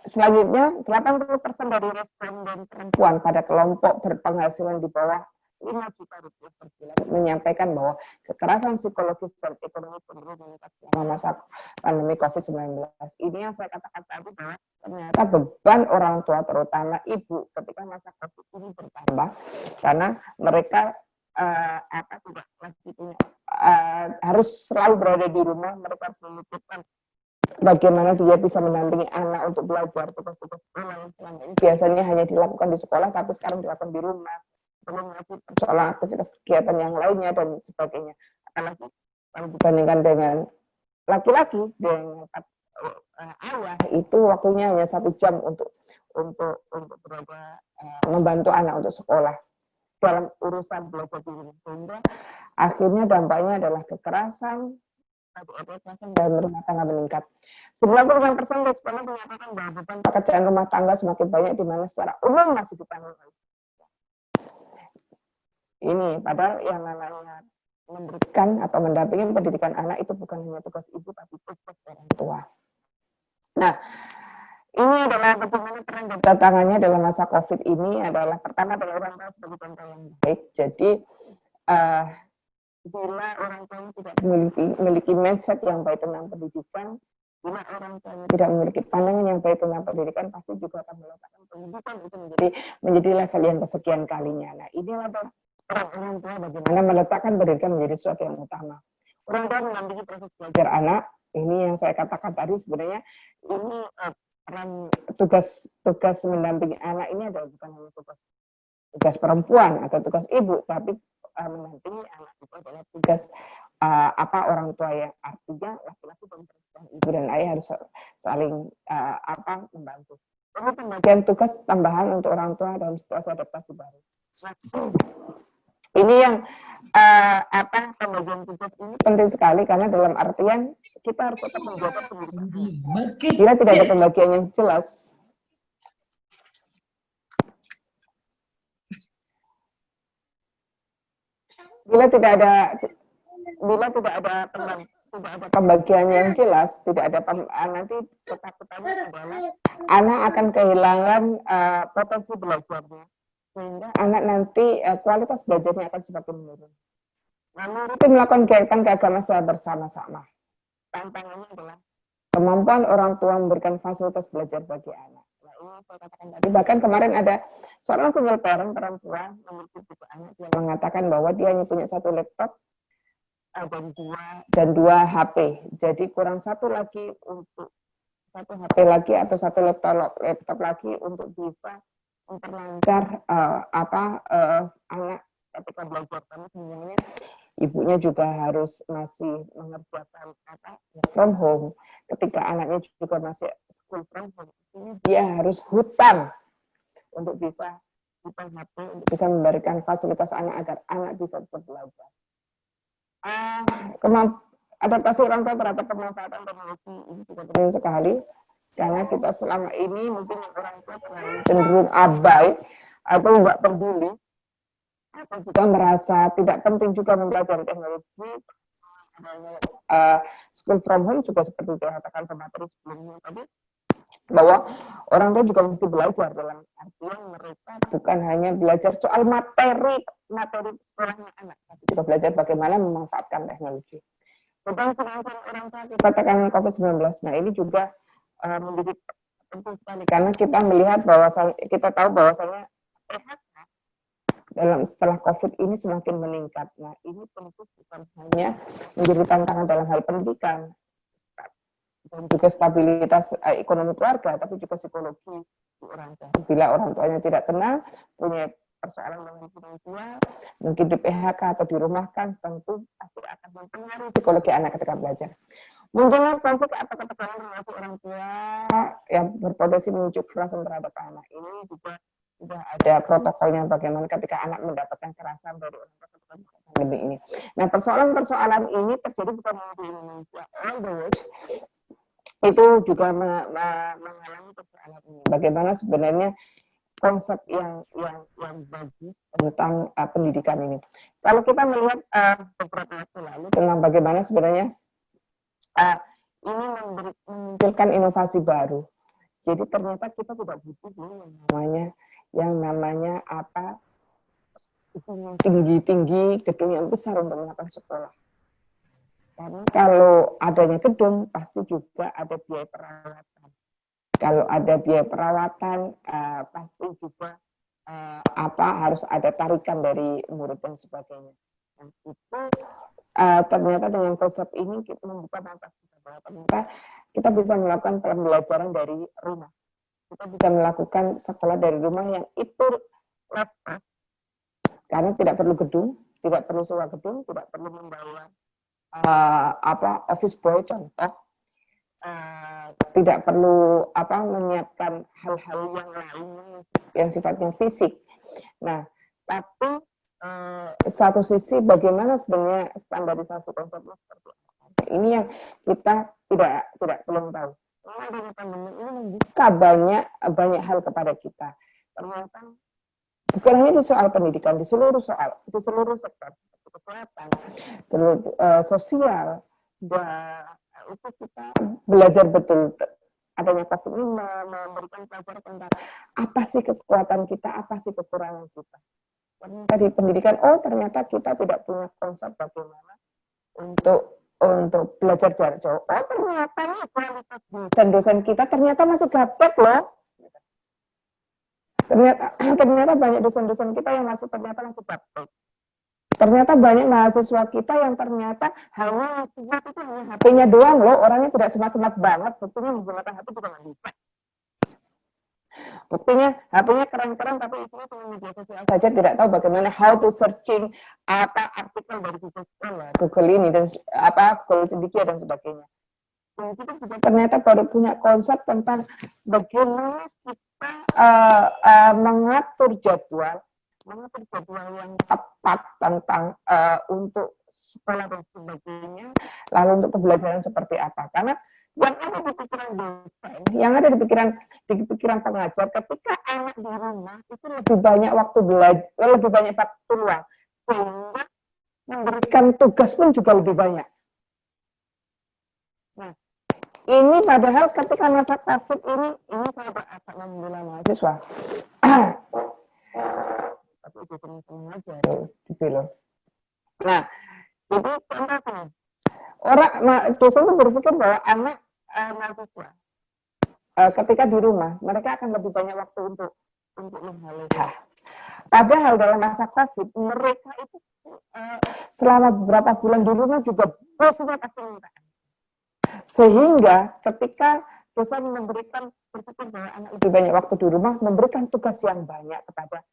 Selanjutnya, 80% dari responden perempuan pada kelompok berpenghasilan di bawah 5 juta rupiah per bulan menyampaikan bahwa kekerasan psikologis dan ekonomi cenderung meningkat selama masa pandemi COVID-19. Ini yang saya katakan tadi bahwa ternyata beban orang tua terutama ibu ketika masa COVID ini bertambah karena mereka tidak lagi punya harus selalu berada di rumah, mereka harus memikirkan bagaimana dia bisa mendampingi anak untuk belajar tugas-tugas sekolah yang selama ini biasanya hanya dilakukan di sekolah tapi sekarang dilakukan di rumah, belum lagi persoalan aktivitas kegiatan yang lainnya dan sebagainya. Apalagi kalau dibandingkan dengan laki-laki dengan ayah itu waktunya hanya 1 jam untuk berada membantu anak untuk sekolah dalam urusan belajar di rumah, sehingga akhirnya dampaknya adalah kekerasan dan rumah tangga meningkat. 95% responden menyatakan bahwa beban pekerjaan rumah tangga semakin banyak di mana secara umum masih ditanggung oleh ini, padahal yang namanya memberikan atau mendampingi pendidikan anak itu bukan hanya tugas ibu tapi tugas orang tua. Nah, ini adalah bagaimana peran dan tantangannya dalam masa COVID ini adalah pertama adalah orang tua sebagai contoh yang baik. Jadi bila orang tua tidak memiliki mindset yang baik tentang pendidikan, bila orang tua tidak memiliki pandangan yang baik tentang pendidikan, pasti juga akan meletakkan pendidikan itu menjadi level yang kesekian kalinya. Nah, inilah orang tua bagaimana meletakkan pendidikan menjadi sesuatu yang utama. Orang tua mendampingi proses belajar anak, ini yang saya katakan tadi sebenarnya ini peran tugas mendampingi anak ini adalah bukan hanya tugas perempuan atau tugas ibu, tapi mendampingi anak itu adalah tugas orang tua ya, artinya laki-laki dan perempuan, ibu dan ayah harus saling membantu. Ini pembagian tugas tambahan untuk orang tua dalam situasi adaptasi baru. Nah, ini yang pembagian tugas ini penting sekali karena dalam artian kita harus tetap menjaga pendidikan. Bila tidak ada pembagian yang jelas, bila tidak ada pembagian yang jelas, tidak ada nanti ketakutannya adalah anak akan kehilangan potensi belajarnya, sehingga anak nanti kualitas belajarnya akan semakin menurun. Nah, itu melakukan kegiatan keagamaan secara bersama-sama. Tantangannya adalah kemampuan orang tua memberikan fasilitas belajar bagi anak. Nah, ini saya katakan tadi. Bahkan kemarin ada seorang single parent perempuan memiliki 2 anak yang mengatakan bahwa dia hanya punya 1 laptop dan dua HP. Jadi kurang 1 lagi untuk 1 HP lagi atau 1 laptop lagi untuk bisa memperlancar anak ketika belajar, karena sebenarnya ibunya juga harus masih mengerjakan from home. Ketika anaknya juga masih school from home, ini dia harus hutang untuk bisa HP, untuk bisa memberikan fasilitas anak agar anak bisa tetap belajar. Adaptasi orang tua terhadap pemanfaatan teknologi ini juga penting sekali, karena kita selama ini mungkin orang tua cenderung abai atau nggak peduli, atau juga merasa tidak penting juga mempelajari teknologi. School from home juga seperti dikatakan pemateri sebelumnya tadi, bahwa orang tua juga mesti belajar dalam artian mereka bukan hanya belajar soal materi sekolahnya anak, tapi juga belajar bagaimana memanfaatkan teknologi. Tentang pengawasan orang tua katakan COVID-19, nah ini juga menjadi penting sekali karena kita melihat kita tahu bahwasanya PHK setelah COVID ini semakin meningkat. Nah, ini tentu bukan hanya menjadi tantangan dalam hal pendidikan dan juga stabilitas ekonomi keluarga, tapi juga psikologi orang tua. Bila orang tuanya tidak tenang, punya persoalan dengan finansial, mungkin di PHK atau dirumahkan, tentu pasti akan mempengaruhi psikologi anak ketika belajar. Munculnya konflik atau ketegangan relasi orang tua yang berpotensi memicu kekerasan terhadap anak. Ini juga sudah ada protokolnya bagaimana ketika anak mendapatkan kekerasan dari orang tua ketika pandemi ini. Nah, persoalan-persoalan ini terjadi bukan hanya di Indonesia, all the world itu juga mengalami persoalan ini. Bagaimana sebenarnya konsep yang bagus tentang pendidikan ini. Kalau kita melihat beberapa waktu lalu tentang bagaimana sebenarnya ini memunculkan inovasi baru. Jadi ternyata kita tidak butuh yang namanya apa tinggi-tinggi, gedung yang besar untuk melakukan sekolah. Karena kalau adanya gedung, pasti juga ada biaya perawatan. Kalau ada biaya perawatan, pasti juga harus ada tarikan dari murid dan sebagainya. Dan itu ternyata dengan konsep ini kita membuka mata kita bahwa ternyata kita bisa melakukan pembelajaran dari rumah. Kita bisa melakukan sekolah dari rumah yang itu lepas. Karena tidak perlu gedung, tidak perlu sewa gedung, tidak perlu membawa office boy contoh, tidak perlu menyiapkan hal-hal yang lain yang sifatnya fisik. Nah, tapi satu sisi bagaimana sebenarnya standarisasi konsepnya seperti apa? Ini yang kita tidak belum tahu. Karena pandemi ini membuka banyak hal kepada kita. Ternyata bukan hanya di soal pendidikan, di seluruh sektor, kesehatan, seluruh sosial, dan itu kita belajar betul adanya COVID ini memberikan pelajaran tentang apa sih kekuatan kita, apa sih kekurangan kita. Ternyata di pendidikan, ternyata kita tidak punya konsep bagaimana untuk belajar jarak jauh. Ternyata kualitas dosen kita ternyata masih gaptek loh. Ternyata banyak dosen-dosen kita yang masih gaptek. Ternyata banyak mahasiswa kita yang ternyata hanya HP-nya doang loh, orangnya tidak semat-semat banget, buktinya menggunakan HP juga nggak bisa. Buktinya HP-nya keren-keren tapi isinya cuma media sosial saja, tidak tahu bagaimana how to searching artikel dari Google ini dan Google sedikit dan sebagainya. Dan kita juga ternyata baru punya konsep tentang bagaimana kita mengatur jadwal yang tepat tentang untuk sekolah dan sebagainya, lalu untuk pembelajaran seperti apa. Karena yang ada di pikiran dosen, yang ada di pikiran pengajar, ketika anak di rumah itu lebih banyak waktu belajar, lebih banyak waktu luang, sehingga memberikan tugas pun juga lebih banyak. Nah, ini padahal ketika masa COVID ini saya agak membela mahasiswa. Tapi itu teman-teman aja gitu loh. Nah, jadi contohnya orang dosen itu berpikir bahwa anak mahasiswa ketika di rumah mereka akan lebih banyak waktu untuk menghaluskan. Padahal dalam masa COVID mereka itu selama beberapa bulan di rumah juga bosnya pasti minta. Sehingga ketika dosen berpikir bahwa anak lebih banyak waktu di rumah, memberikan tugas yang banyak kepada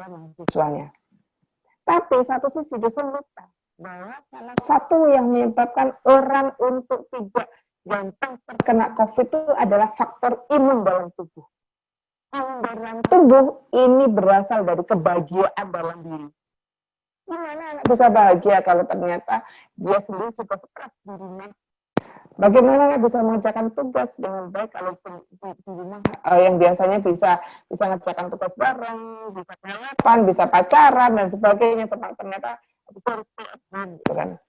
mahasiswanya. Tapi satu sisi dosen lupa bahwa salah satu yang menyebabkan orang untuk tidak gampang terkena COVID itu adalah faktor imun dalam tubuh. Imun dalam tubuh ini berasal dari kebahagiaan dalam diri. Gimana anak bisa bahagia kalau ternyata dia sendiri sudah stres di rumah? Bagaimana anak bisa mengerjakan tugas dengan baik kalau di rumah yang biasanya bisa mengerjakan tugas bareng, bisa kelapan, bisa pacaran dan sebagainya, ternyata gitu kan.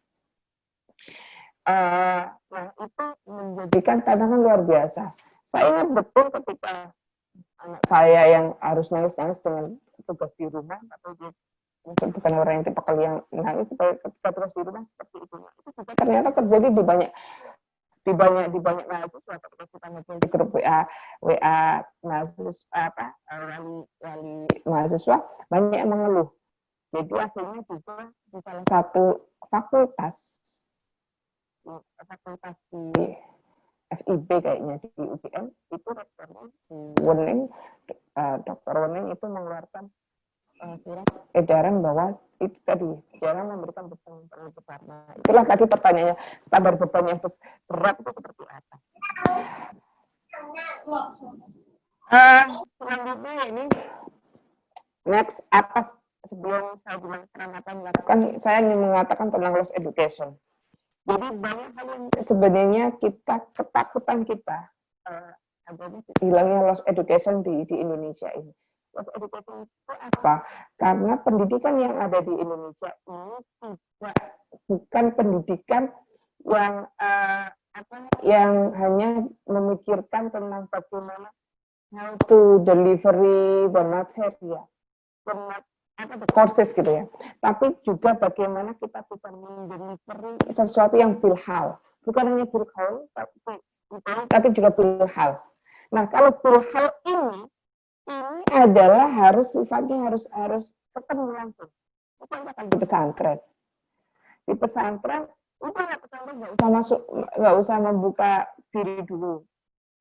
Nah, itu menjadikan tantangan luar biasa. Saya ingat betul ketika anak saya yang harus nangis-nangis dengan tugas di rumah, atau dia bukan orang yang tipikal yang nangis ketika tugas di rumah seperti itu. Itu juga ternyata terjadi di banyak mahasiswa. Ketika kita ngobrol di grup WA mahasiswa wali mahasiswa banyak yang mengeluh. Jadi akhirnya juga di salah satu fakultas di FIB kayaknya di UGM itu rektornya Dr. Wening itu mengeluarkan surat edaran bahwa itu tadi jangan memberikan beban terlalu besar. Nah, itulah tadi pertanyaannya, standar beban yang berat itu seperti apa? Selanjutnya ini next apa sebelum saya bilang apa melakukan, saya ingin mengatakan tentang loss education. Jadi banyak hal yang sebenarnya ketakutan kita adanya hilangnya loss education di Indonesia ini. Loss education itu apa? Karena pendidikan yang ada di Indonesia ini bukan pendidikan yang hanya memikirkan tentang bagaimana how to delivery the material, the courses gitu ya. Tapi juga bagaimana kita bisa mendelivery sesuatu yang bilhal, bukan hanya bilhal, tapi juga bilhal. Nah, kalau bilhal ini adalah harus sifatnya harus ketemu langsung. Bukan di pesantren. Di pesantren, nggak usah membuka diri dulu,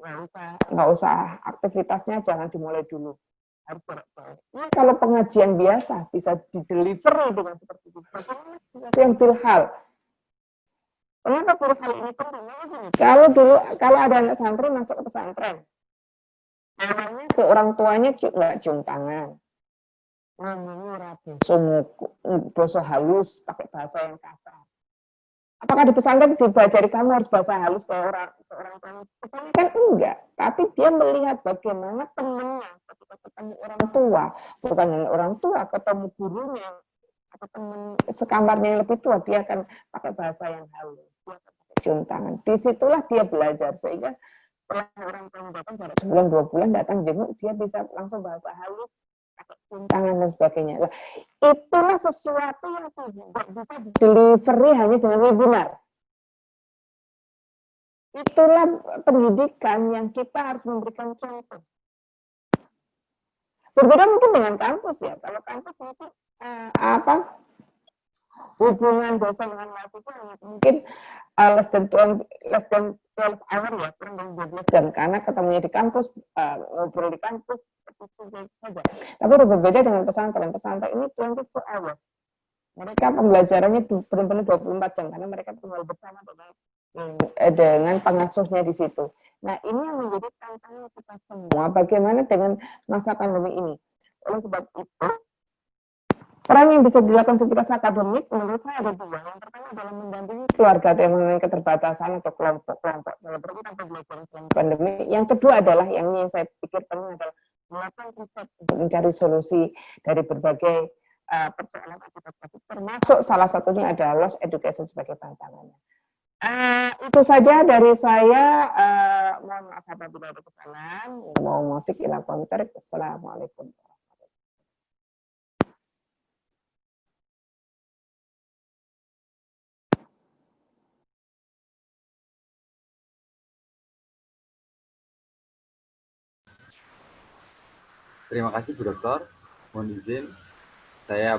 nggak usah aktivitasnya jangan dimulai dulu. Harus nah, kalau pengajian biasa bisa dideliver dengan seperti itu. Sesuatu yang bilhal. Kenapa bilhal ini penting? Kalau ada anak santri masuk ke pesantren, namanya ke orang tuanya nggak cium tangan, namanya boso halus, pakai bahasa yang kasar. Apakah di pesantren dipelajari kamu harus bahasa halus ke orang tua? Kan enggak, tapi dia melihat bagaimana temannya ketika ketemu orang tua, bukan orang tua, ketemu gurunya atau teman sekamarnya yang lebih tua, dia akan pakai bahasa yang halus, dia akan pakai cium tangan. Disitulah dia belajar, sehingga setelah orang tua datang baru sebulan 2 bulan datang jenguk, dia bisa langsung bahasa halus, pakai cium tangan dan sebagainya. Nah, itulah sesuatu yang tidak bisa delivery hanya dengan webinar. Itulah pendidikan yang kita harus memberikan contoh. Berbeda mungkin dengan kampus ya. Kalau kampus mungkin hubungan dosen dengan mahasiswa mungkin less than 12 hour ya, kurang dari 12 jam, karena ketemunya di kampus, ngobrol di kampus, saja. Tapi berbeda dengan pesantren. Pesantren ini 24 hour. Mereka pembelajarannya benar-benar 24 jam, karena mereka tinggal bersama dengan pengasuhnya di situ. Nah, ini yang menjadi tantangan kita semua, bagaimana dengan masa pandemi ini. Oleh sebab itu, peran yang bisa dilakukan sekitar akademik menurut saya ada dua. Yang pertama adalah mendampingi keluarga yang mengalami keterbatasan atau kelompok-kelompok dalam berbagai pembelajaran selama pandemi. Yang kedua adalah yang saya pikir penting adalah melakukan riset untuk mencari solusi dari berbagai persoalan akibat COVID, termasuk salah satunya adalah loss education sebagai tantangannya. Itu saja dari saya. Mohon maaf apabila ada kesalahan. Mau muafik ila komputer. Assalamualaikum. Terima kasih Bu Dokter. Mohon izin, saya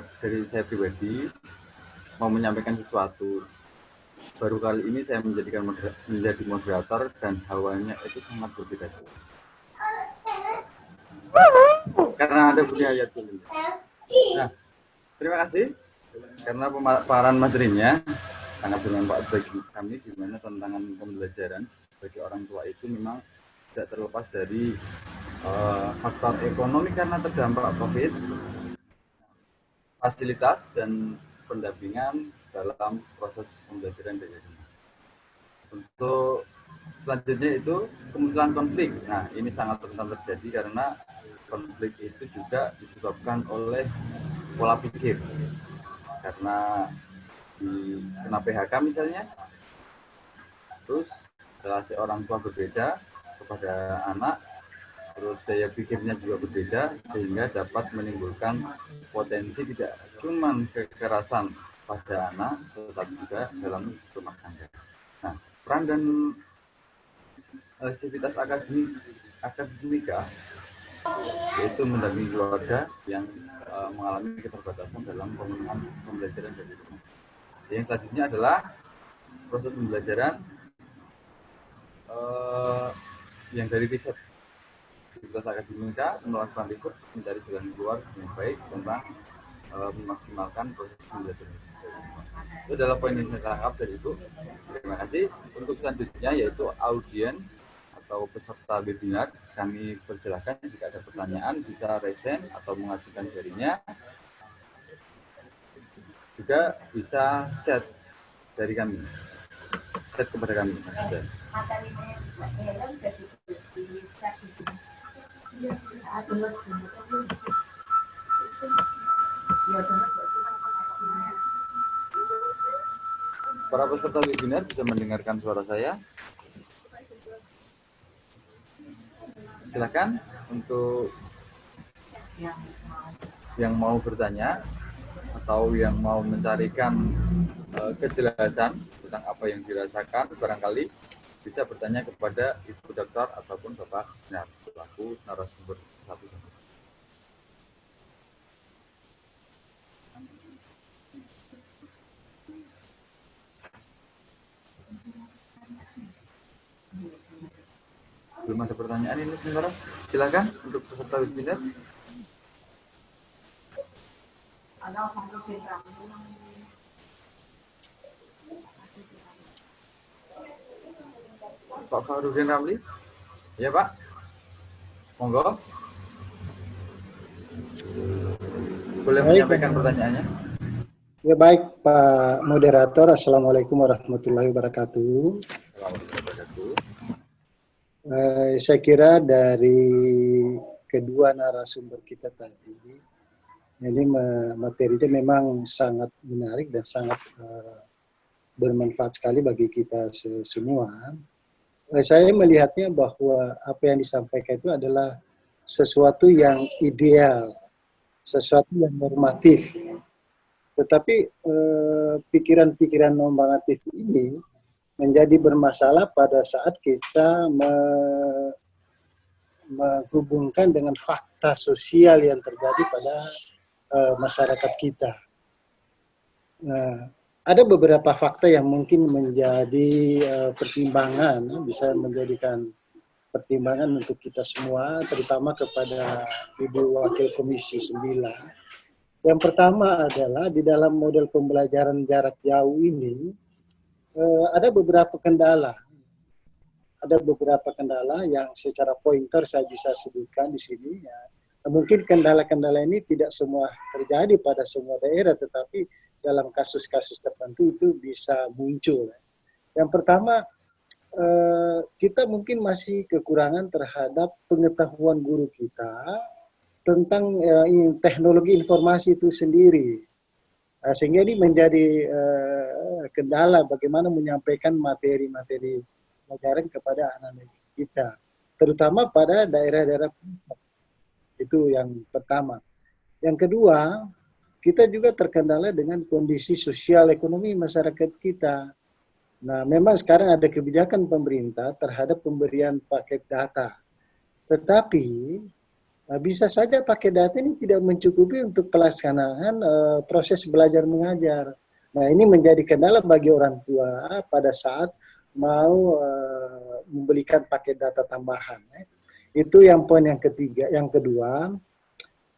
pribadi mau menyampaikan sesuatu. Baru kali ini saya menjadi moderator dan hawanya itu sangat berbeda. Karena ada Budi Hayatul. Nah, terima kasih karena pemaparan materinya sangat bermanfaat bagi kami, di mana tantangan pembelajaran bagi orang tua itu memang tidak terlepas dari faktor ekonomi karena terdampak COVID, fasilitas dan pendampingan dalam proses pembelajaran dari rumah. Untuk selanjutnya itu kemunculan konflik. Nah, ini sangat rentan terjadi karena konflik itu juga disebabkan oleh pola pikir. Karena kena PHK misalnya, terus relasi orang tua berbeda kepada anak, terus daya pikirnya juga berbeda, sehingga dapat menimbulkan potensi tidak cuma kekerasan pada anak, tetapi juga dalam rumah tangga. Nah, peran dan aktivitas akademika yaitu mendampingi keluarga yang mengalami keterbatasan dalam pemenuhan pembelajaran dari rumah. Yang selanjutnya adalah proses pembelajaran yang dari riset. Aktivitas akademika melakukan riset mencari jalan keluar yang baik tentang memaksimalkan proses pembelajaran. Itu adalah poin yang saya tangkap dari itu. Terima kasih. Untuk selanjutnya yaitu audien atau peserta webinar, kami persilahkan jika ada pertanyaan bisa raise hand atau mengajukan jarinya. Juga bisa chat dari kami, chat kepada kami. Para peserta webinar bisa mendengarkan suara saya? silakan untuk yang mau bertanya atau yang mau mencarikan kejelasan tentang apa yang dirasakan, barangkali bisa bertanya kepada Ibu Dokter ataupun Bapak Sinar selaku narasumber satu. Belum ada pertanyaan ini sementara. Silakan untuk peserta webinar. Pak Farudin Ramli. Ya Pak. Monggo. Boleh menyampaikan pertanyaannya. Ya baik Pak Moderator. Assalamualaikum warahmatullahi wabarakatuh. Saya kira dari kedua narasumber kita tadi, ini materinya memang sangat menarik dan sangat bermanfaat sekali bagi kita semua. Saya melihatnya bahwa apa yang disampaikan itu adalah sesuatu yang ideal, sesuatu yang normatif. Tetapi pikiran-pikiran normatif ini menjadi bermasalah pada saat kita menghubungkan dengan fakta sosial yang terjadi pada masyarakat kita. Ada beberapa fakta yang mungkin menjadi pertimbangan, bisa menjadikan pertimbangan untuk kita semua, terutama kepada Ibu Wakil Komisi 9. Yang pertama adalah di dalam model pembelajaran jarak jauh ini, ada beberapa kendala. Ada beberapa kendala yang secara pointer saya bisa sebutkan di sini. Ya. Mungkin kendala-kendala ini tidak semua terjadi pada semua daerah, tetapi dalam kasus-kasus tertentu itu bisa muncul. Yang pertama, kita mungkin masih kekurangan terhadap pengetahuan guru kita tentang teknologi informasi itu sendiri. Sehingga ini menjadi kendala bagaimana menyampaikan materi-materi pelajaran kepada anak-anak kita, terutama pada daerah-daerah. Itu yang pertama. Yang kedua, kita juga terkendala dengan kondisi sosial ekonomi masyarakat kita. Nah, memang sekarang ada kebijakan pemerintah terhadap pemberian paket data, tetapi bisa saja paket data ini tidak mencukupi untuk pelaksanaan proses belajar mengajar. Nah, ini menjadi kendala bagi orang tua pada saat mau membelikan paket data tambahan. Itu yang poin yang ketiga. Yang kedua,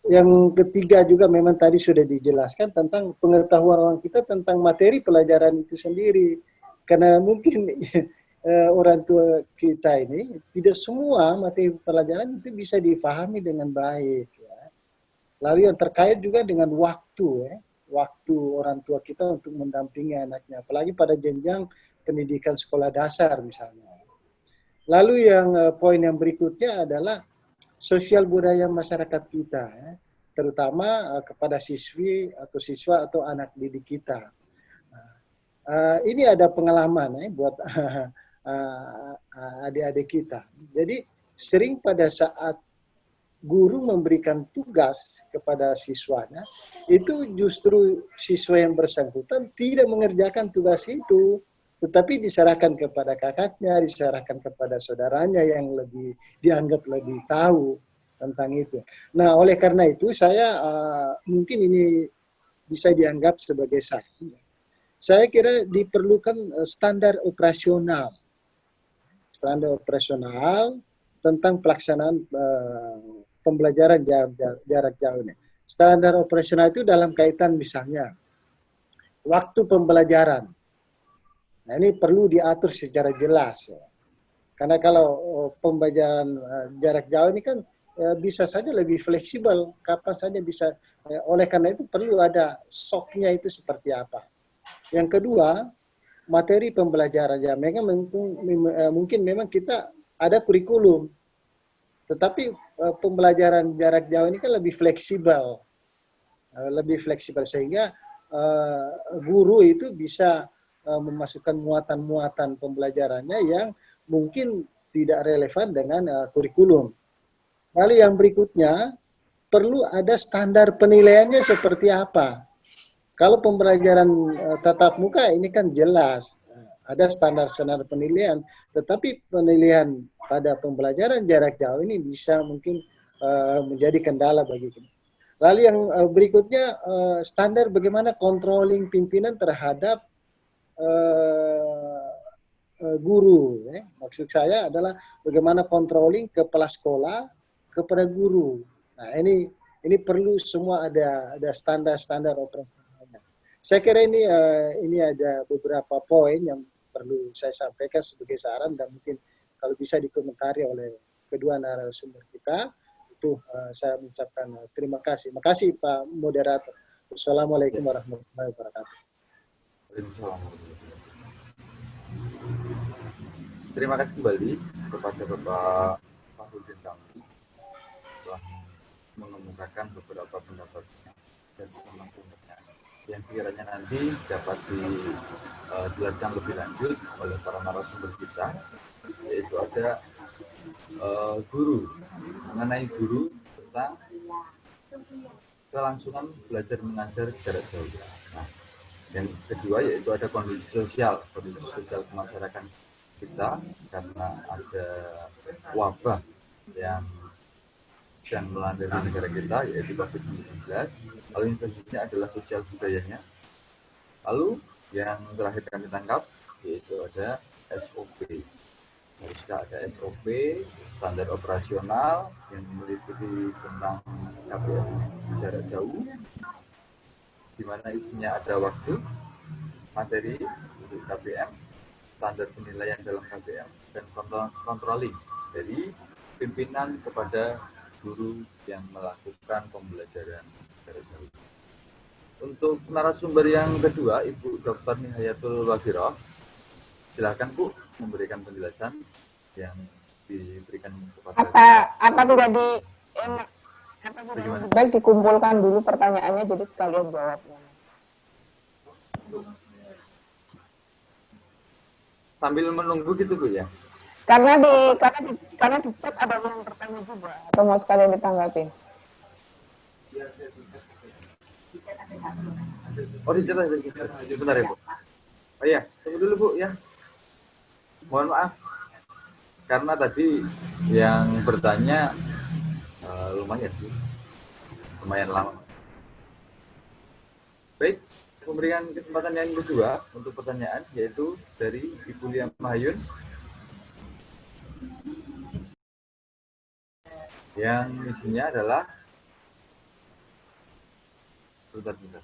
yang ketiga juga memang tadi sudah dijelaskan tentang pengetahuan orang kita tentang materi pelajaran itu sendiri. Karena mungkin orang tua kita ini tidak semua materi pelajaran itu bisa difahami dengan baik. Ya. Lalu yang terkait juga dengan waktu, waktu orang tua kita untuk mendampingi anaknya, apalagi pada jenjang pendidikan sekolah dasar misalnya. Lalu yang poin yang berikutnya adalah sosial budaya masyarakat kita, terutama kepada siswi atau siswa atau anak didik kita. Ini ada pengalaman buat adik-adik kita. Jadi sering pada saat guru memberikan tugas kepada siswanya, itu justru siswa yang bersangkutan tidak mengerjakan tugas itu, tetapi diserahkan kepada kakaknya, diserahkan kepada saudaranya yang lebih dianggap lebih tahu tentang itu. Nah, oleh karena itu saya mungkin ini bisa dianggap sebagai satu. Saya kira diperlukan standar operasional tentang pelaksanaan pembelajaran jarak jauh ini. Standar operasional itu dalam kaitan misalnya waktu pembelajaran. Nah, ini perlu diatur secara jelas. Karena kalau pembelajaran jarak jauh ini kan bisa saja lebih fleksibel, kapan saja bisa. Oleh karena itu perlu ada SOP-nya itu seperti apa. Yang kedua, materi pembelajaran. Ya, mungkin memang kita ada kurikulum, tetapi pembelajaran jarak jauh ini kan lebih fleksibel, sehingga guru itu bisa memasukkan muatan-muatan pembelajarannya yang mungkin tidak relevan dengan kurikulum. Lalu yang berikutnya, perlu ada standar penilaiannya seperti apa. Kalau pembelajaran tatap muka ini kan jelas, ada standar-standar penilaian, tetapi penilaian pada pembelajaran jarak jauh ini bisa mungkin menjadi kendala bagi kita. Lalu yang berikutnya, standar bagaimana controlling pimpinan terhadap guru. Maksud saya adalah bagaimana controlling kepala sekolah kepada guru. Nah, ini perlu semua ada standar-standar operasionalnya. Saya kira ini ada beberapa poin yang perlu saya sampaikan sebagai saran dan mungkin kalau bisa dikomentari oleh kedua narasumber kita. Itu saya mengucapkan terima kasih. Makasih Pak Moderator. Wassalamualaikum warahmatullahi wabarakatuh. Terima kasih kembali kepada Bapak Fahrudin Kamil telah mengemukakan beberapa pendapatnya dan pendampingnya yang sekiranya nanti dapat dijelaskan lebih lanjut oleh para narasumber kita, yaitu ada guru, mengenai guru tentang kelangsungan belajar mengajar jarak jauh. Nah, yang kedua yaitu ada kondisi sosial masyarakat kita karena ada wabah yang sedang melanda di negara kita yaitu COVID-19. Lalu yang selanjutnya adalah sosial budayanya. Lalu yang terakhir kami tangkap yaitu ada SOP. Harusnya ada SOP, standar operasional yang meliputi tentang KPM jarak jauh, di mana isinya ada waktu, materi untuk KPM, standar penilaian dalam KPM, dan controlling dari pimpinan kepada guru yang melakukan pembelajaran jarak jauh. Untuk narasumber yang kedua, Ibu Dr. Nihayatul Wagiroh, silakan Bu memberikan penjelasan yang diberikan kepada apa tidak lebih baik dikumpulkan dulu pertanyaannya jadi sekalian jawabnya. Sambil menunggu gitu Bu ya. Karena di chat ada yang bertanya juga atau mau sekalian ditanggapi. Oh di chat ada sebentar ya Bu. Oh iya, tunggu dulu Bu ya. Mohon maaf karena tadi yang bertanya lumayan lama. Baik, memberikan kesempatan yang kedua untuk pertanyaan yaitu dari Ibu Lia Mahayun yang isinya adalah sebentar.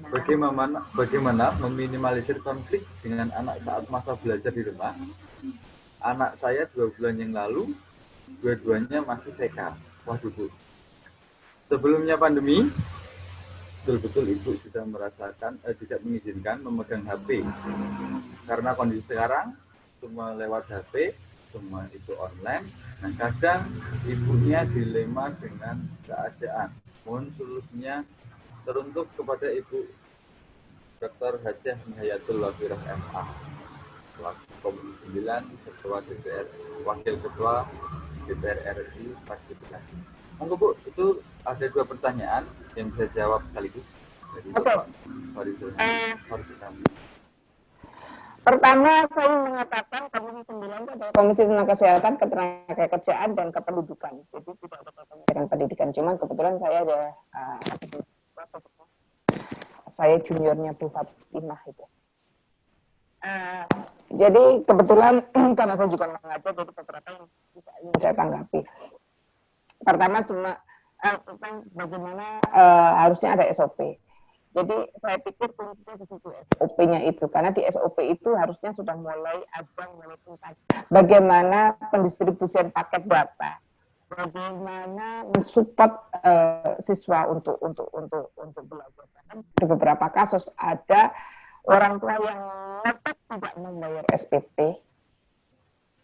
Bagaimana meminimalisir konflik dengan anak saat masa belajar di rumah? Anak saya 2 bulan yang lalu, dua-duanya masih TK. Waduh Bu. Sebelumnya pandemi, betul-betul Ibu sudah merasakan tidak mengizinkan memegang HP. Karena kondisi sekarang, semua lewat HP, semua itu online. Nah kadang ibunya dilema dengan keadaan. Mohon solusinya teruntuk kepada Ibu Dr. Hajah Nihayatul Wagiroh MA, Komisi 9, Ketua DPR, Wakil Ketua DPR RI, fraksi PKI. Monggo Bu, itu ada 2 pertanyaan yang bisa jawab sekaligus dari Bapak Faridul. Pertama, saya mengatakan Komisi 9 itu adalah Komisi tentang Kesehatan, Ketenagakerjaan, dan Kependudukan. Jadi tidak ada kaitannya dengan pendidikan. Cuman kebetulan saya ada saya juniornya Bu Fatimah itu. Jadi kebetulan karena saya juga mengajar, jadi beberapa yang bisa ingin saya tanggapi. Pertama cuma tentang bagaimana harusnya ada SOP. Jadi saya pikir kuncinya di situ SOP-nya itu, karena di SOP itu harusnya sudah mulai tentang bagaimana pendistribusian paket data, bagaimana mensupport siswa untuk belajar. Di beberapa kasus ada orang tua yang tetap tidak membayar SPP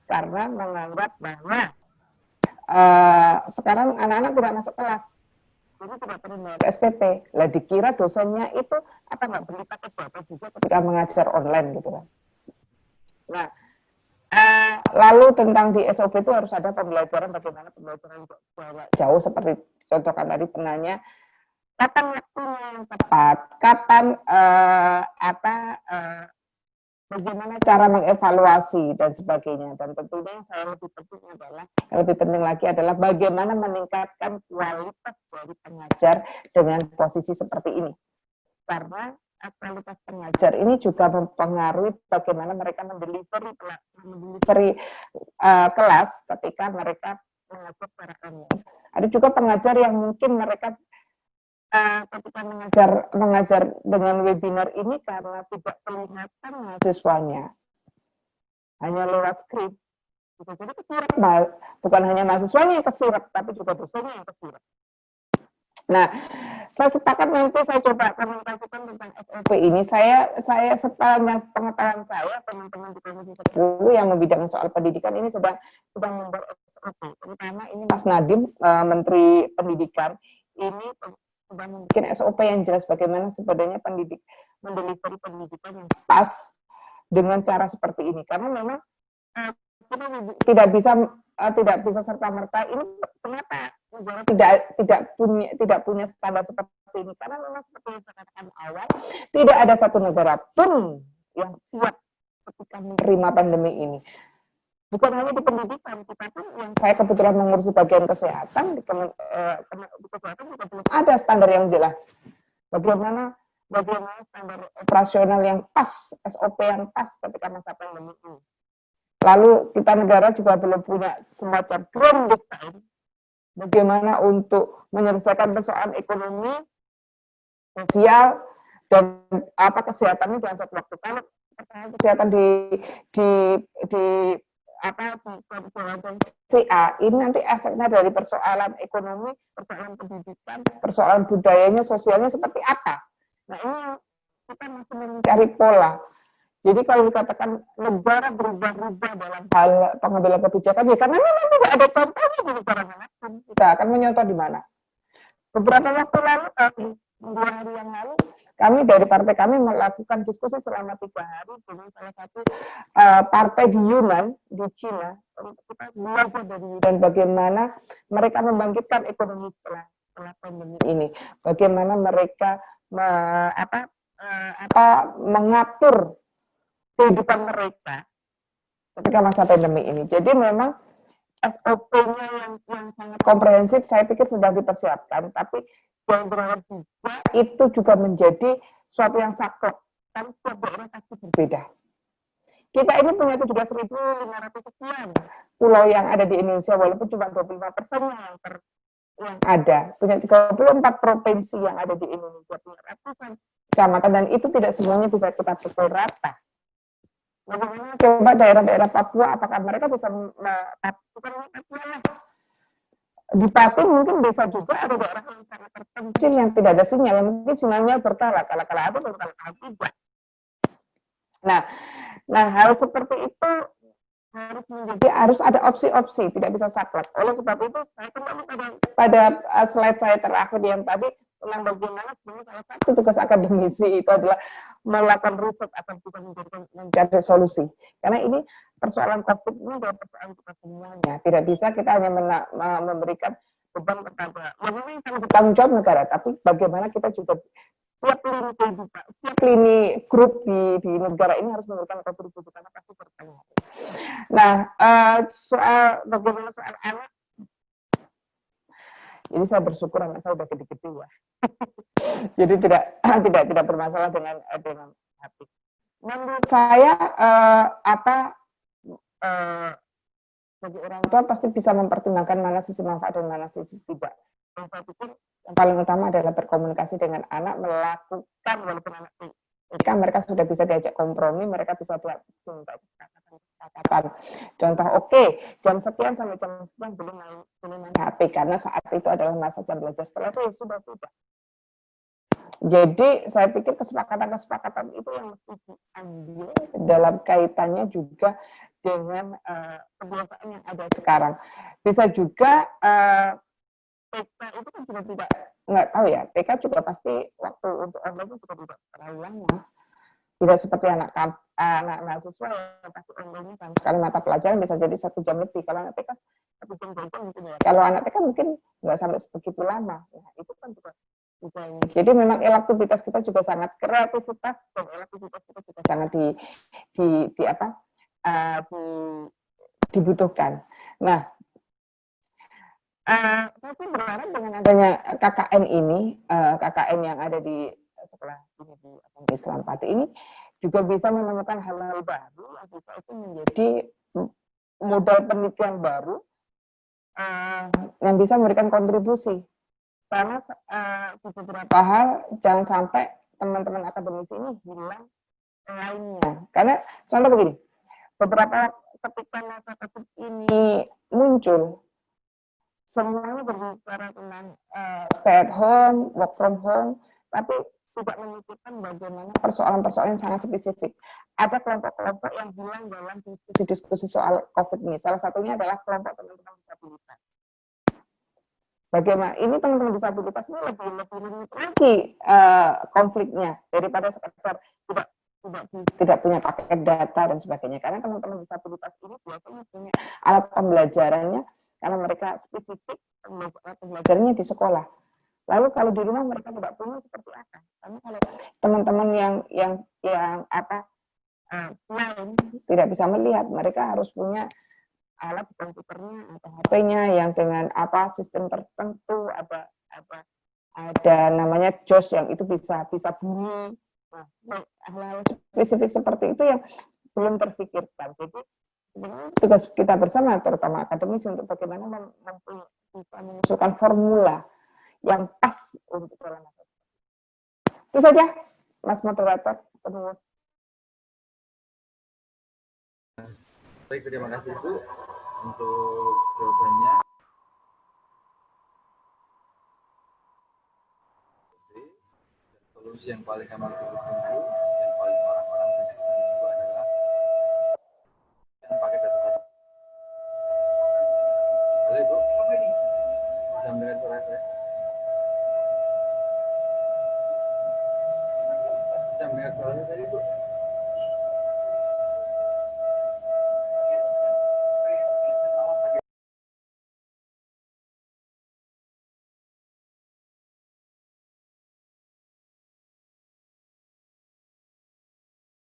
karena menganggap bahwa sekarang anak-anak tidak masuk kelas. Jadi tidak perlu bayar SPP. Lah dikira dosennya itu nggak beli paket data juga ketika mengajar online gitu kan. Nah, lalu tentang di SOP itu harus ada pembelajaran bagaimana pembelajaran jarak jauh seperti contohkan tadi penanya kapan waktunya yang tepat, kapan bagaimana cara mengevaluasi dan sebagainya. Dan tentunya yang lebih penting lagi adalah bagaimana meningkatkan kualitas dari pengajar dengan posisi seperti ini. Karena kualitas pengajar ini juga mempengaruhi bagaimana mereka mendelivery kelas ketika mereka mengajar secara online. Ada juga pengajar yang mungkin mereka ketika mengajar dengan webinar ini karena tidak kelihatan mahasiswanya, hanya lewat skrip, jadi kesirap. Bukan hanya mahasiswanya yang kesirap, tapi juga dosennya yang kesirap. Nah, saya sepakat nanti saya coba komunikasikan tentang SOP ini. Saya sepanjang pengetahuan saya, teman-teman di Komisi 10 yang membidangi soal pendidikan ini sedang membuat SOP. Terutama ini Mas Nadiem, Menteri Pendidikan, ini sudah membuat SOP yang jelas bagaimana sebenarnya mendelivery pendidikan yang pas dengan cara seperti ini. Karena memang kita tidak bisa serta merta ini kenapa negara tidak punya standar seperti ini, karena memang seperti yang saya katakan awal, tidak ada satu negara pun yang siap ketika menerima pandemi ini. Bukan hanya di pendidikan, kita pun yang saya kebetulan mengurusi bagian kesehatan di kesehatan juga belum ada standar yang jelas. Bagaimana standar operasional yang pas, SOP yang pas ketika masa pandemi ini. Lalu kita negara juga belum punya semacam grand design bagaimana untuk menyelesaikan persoalan ekonomi, sosial, dan kesehatannya dalam satu waktu. Kalau kesehatan di CA ini nanti efeknya dari persoalan ekonomi, persoalan pendidikan, persoalan budayanya, sosialnya seperti apa. Nah ini kita masih mencari pola. Jadi kalau dikatakan negara berubah-ubah dalam hal pengambilan kebijakan, ya karena memang tidak ada contohnya di negara manapun. Kita akan menyontoh di mana. Beberapa waktu lalu, 2 hari yang lalu, kami dari partai kami melakukan diskusi selama 3 hari dengan salah satu partai di Yunan, di Cina. Kita belajar dari Yunan bagaimana mereka membangkitkan ekonomi setelah pandemi ini. Bagaimana mereka mengatur kehidupan mereka ketika masa pandemi ini. Jadi memang SOP-nya yang sangat komprehensif saya pikir sedang dipersiapkan, tapi yang berharap juga itu juga menjadi suatu yang saklek, karena setiap daerah pasti berbeda. Kita ini punya 17.500 sekian pulau yang ada di Indonesia, walaupun cuma 25% yang ada. Punya 34 provinsi yang ada di Indonesia, punya ratusan kecamatan, dan itu tidak semuanya bisa kita pukul rata. Bagaimana coba daerah-daerah Papua, apakah mereka bisa di Papua mungkin bisa juga ada daerah yang sangat terpencil yang tidak ada sinyal, mungkin sinyalnya berkala ada dan kala tidak. Nah hal seperti itu harus ada opsi-opsi, tidak bisa saklek. Oleh sebab itu saya kembali pada slide saya terakhir yang tadi tentang bagaimana sebenarnya salah satu tugas akademisi itu adalah melakukan riset atau juga mencari solusi. Karena ini persoalan COVID ini adalah persoalan kita semuanya. Tidak bisa kita hanya memberikan beban kepada memang yang bertanggung jawab negara, tapi bagaimana kita juga setiap lini grup di negara ini harus memberikan kontribusi karena pasti bertanya. Nah, bagaimana soal anak? Jadi saya bersyukur anak saya udah gede-gede ya. Jadi tidak bermasalah dengan hati. Menurut saya bagi orang tua pasti bisa mempertimbangkan mana sisi manfaat dan mana sisi tidak. Yang saya pikir yang paling utama adalah berkomunikasi dengan anak, melakukan walaupun anak ketika mereka sudah bisa diajak kompromi, mereka bisa diminta kesepakatan. Contoh, jam sekian sampai jam sekian belum main HP karena saat itu adalah masa jam belajar. Setelah itu ya sudah tidak. Jadi saya pikir kesepakatan itu yang mesti diambil dalam kaitannya juga dengan kebiasaan yang ada sekarang. Bisa juga TK itu kan juga nggak tahu ya, TK juga pasti waktu untuk online juga tidak terlalu lama. Tidak seperti anak mahasiswa yang pasti online kan sekali mata pelajaran bisa jadi 1 jam lebih. Kalau anak TK 1 jam mungkin ya. Kalau anak TK mungkin nggak sampai sebegitu lama. Nah, itu kan juga ini. Jadi memang aktivitas kita juga sangat kreativitas dan aktivitas kita juga sangat dibutuhkan. Nah, saya berharap dengan adanya KKN ini, KKN yang ada di sekolah ini di Islam Pati ini juga bisa menemukan hal-hal baru yang bisa itu menjadi modal penelitian baru yang bisa memberikan kontribusi. Karena di beberapa hal jangan sampai teman-teman akademisi ini hilang lainnya. Karena contoh begini, beberapa ketika masa COVID ini muncul, semuanya berbicara tentang stay at home, work from home, tapi tidak memikirkan bagaimana persoalan-persoalan yang sangat spesifik. Ada kelompok-kelompok yang hilang dalam diskusi-diskusi soal COVID ini. Salah satunya adalah kelompok teman-teman disabilitas. Bagaimana ini teman-teman disabilitas ini lebih rumit lagi konfliknya daripada sekedar tidak punya paket data dan sebagainya. Karena teman-teman disabilitas ini biasanya punya alat pembelajarannya karena mereka spesifik pembelajarannya di sekolah. Lalu kalau di rumah mereka tidak punya seperti apa? Karena kalau teman-teman yang lain tidak bisa melihat, mereka harus punya alat komputernya atau HP-nya yang dengan sistem tertentu, ada namanya JOS yang itu bisa bunyi. Nah, hal-hal spesifik seperti itu yang belum terpikirkan. Jadi tugas kita bersama, terutama akademisi, untuk bagaimana bisa mengusulkan formula yang pas untuk dalam masalah. Itu saja, Mas Moderator. Baik, terima kasih Bu untuk jawabannya. Solusi yang paling kami tunggu, yang paling orang-orang banyak tunggu adalah yang pakai data tadi. Halo Ibu, bisa mendengar suara saya? Bisa mendengar suara saya tadi Bu?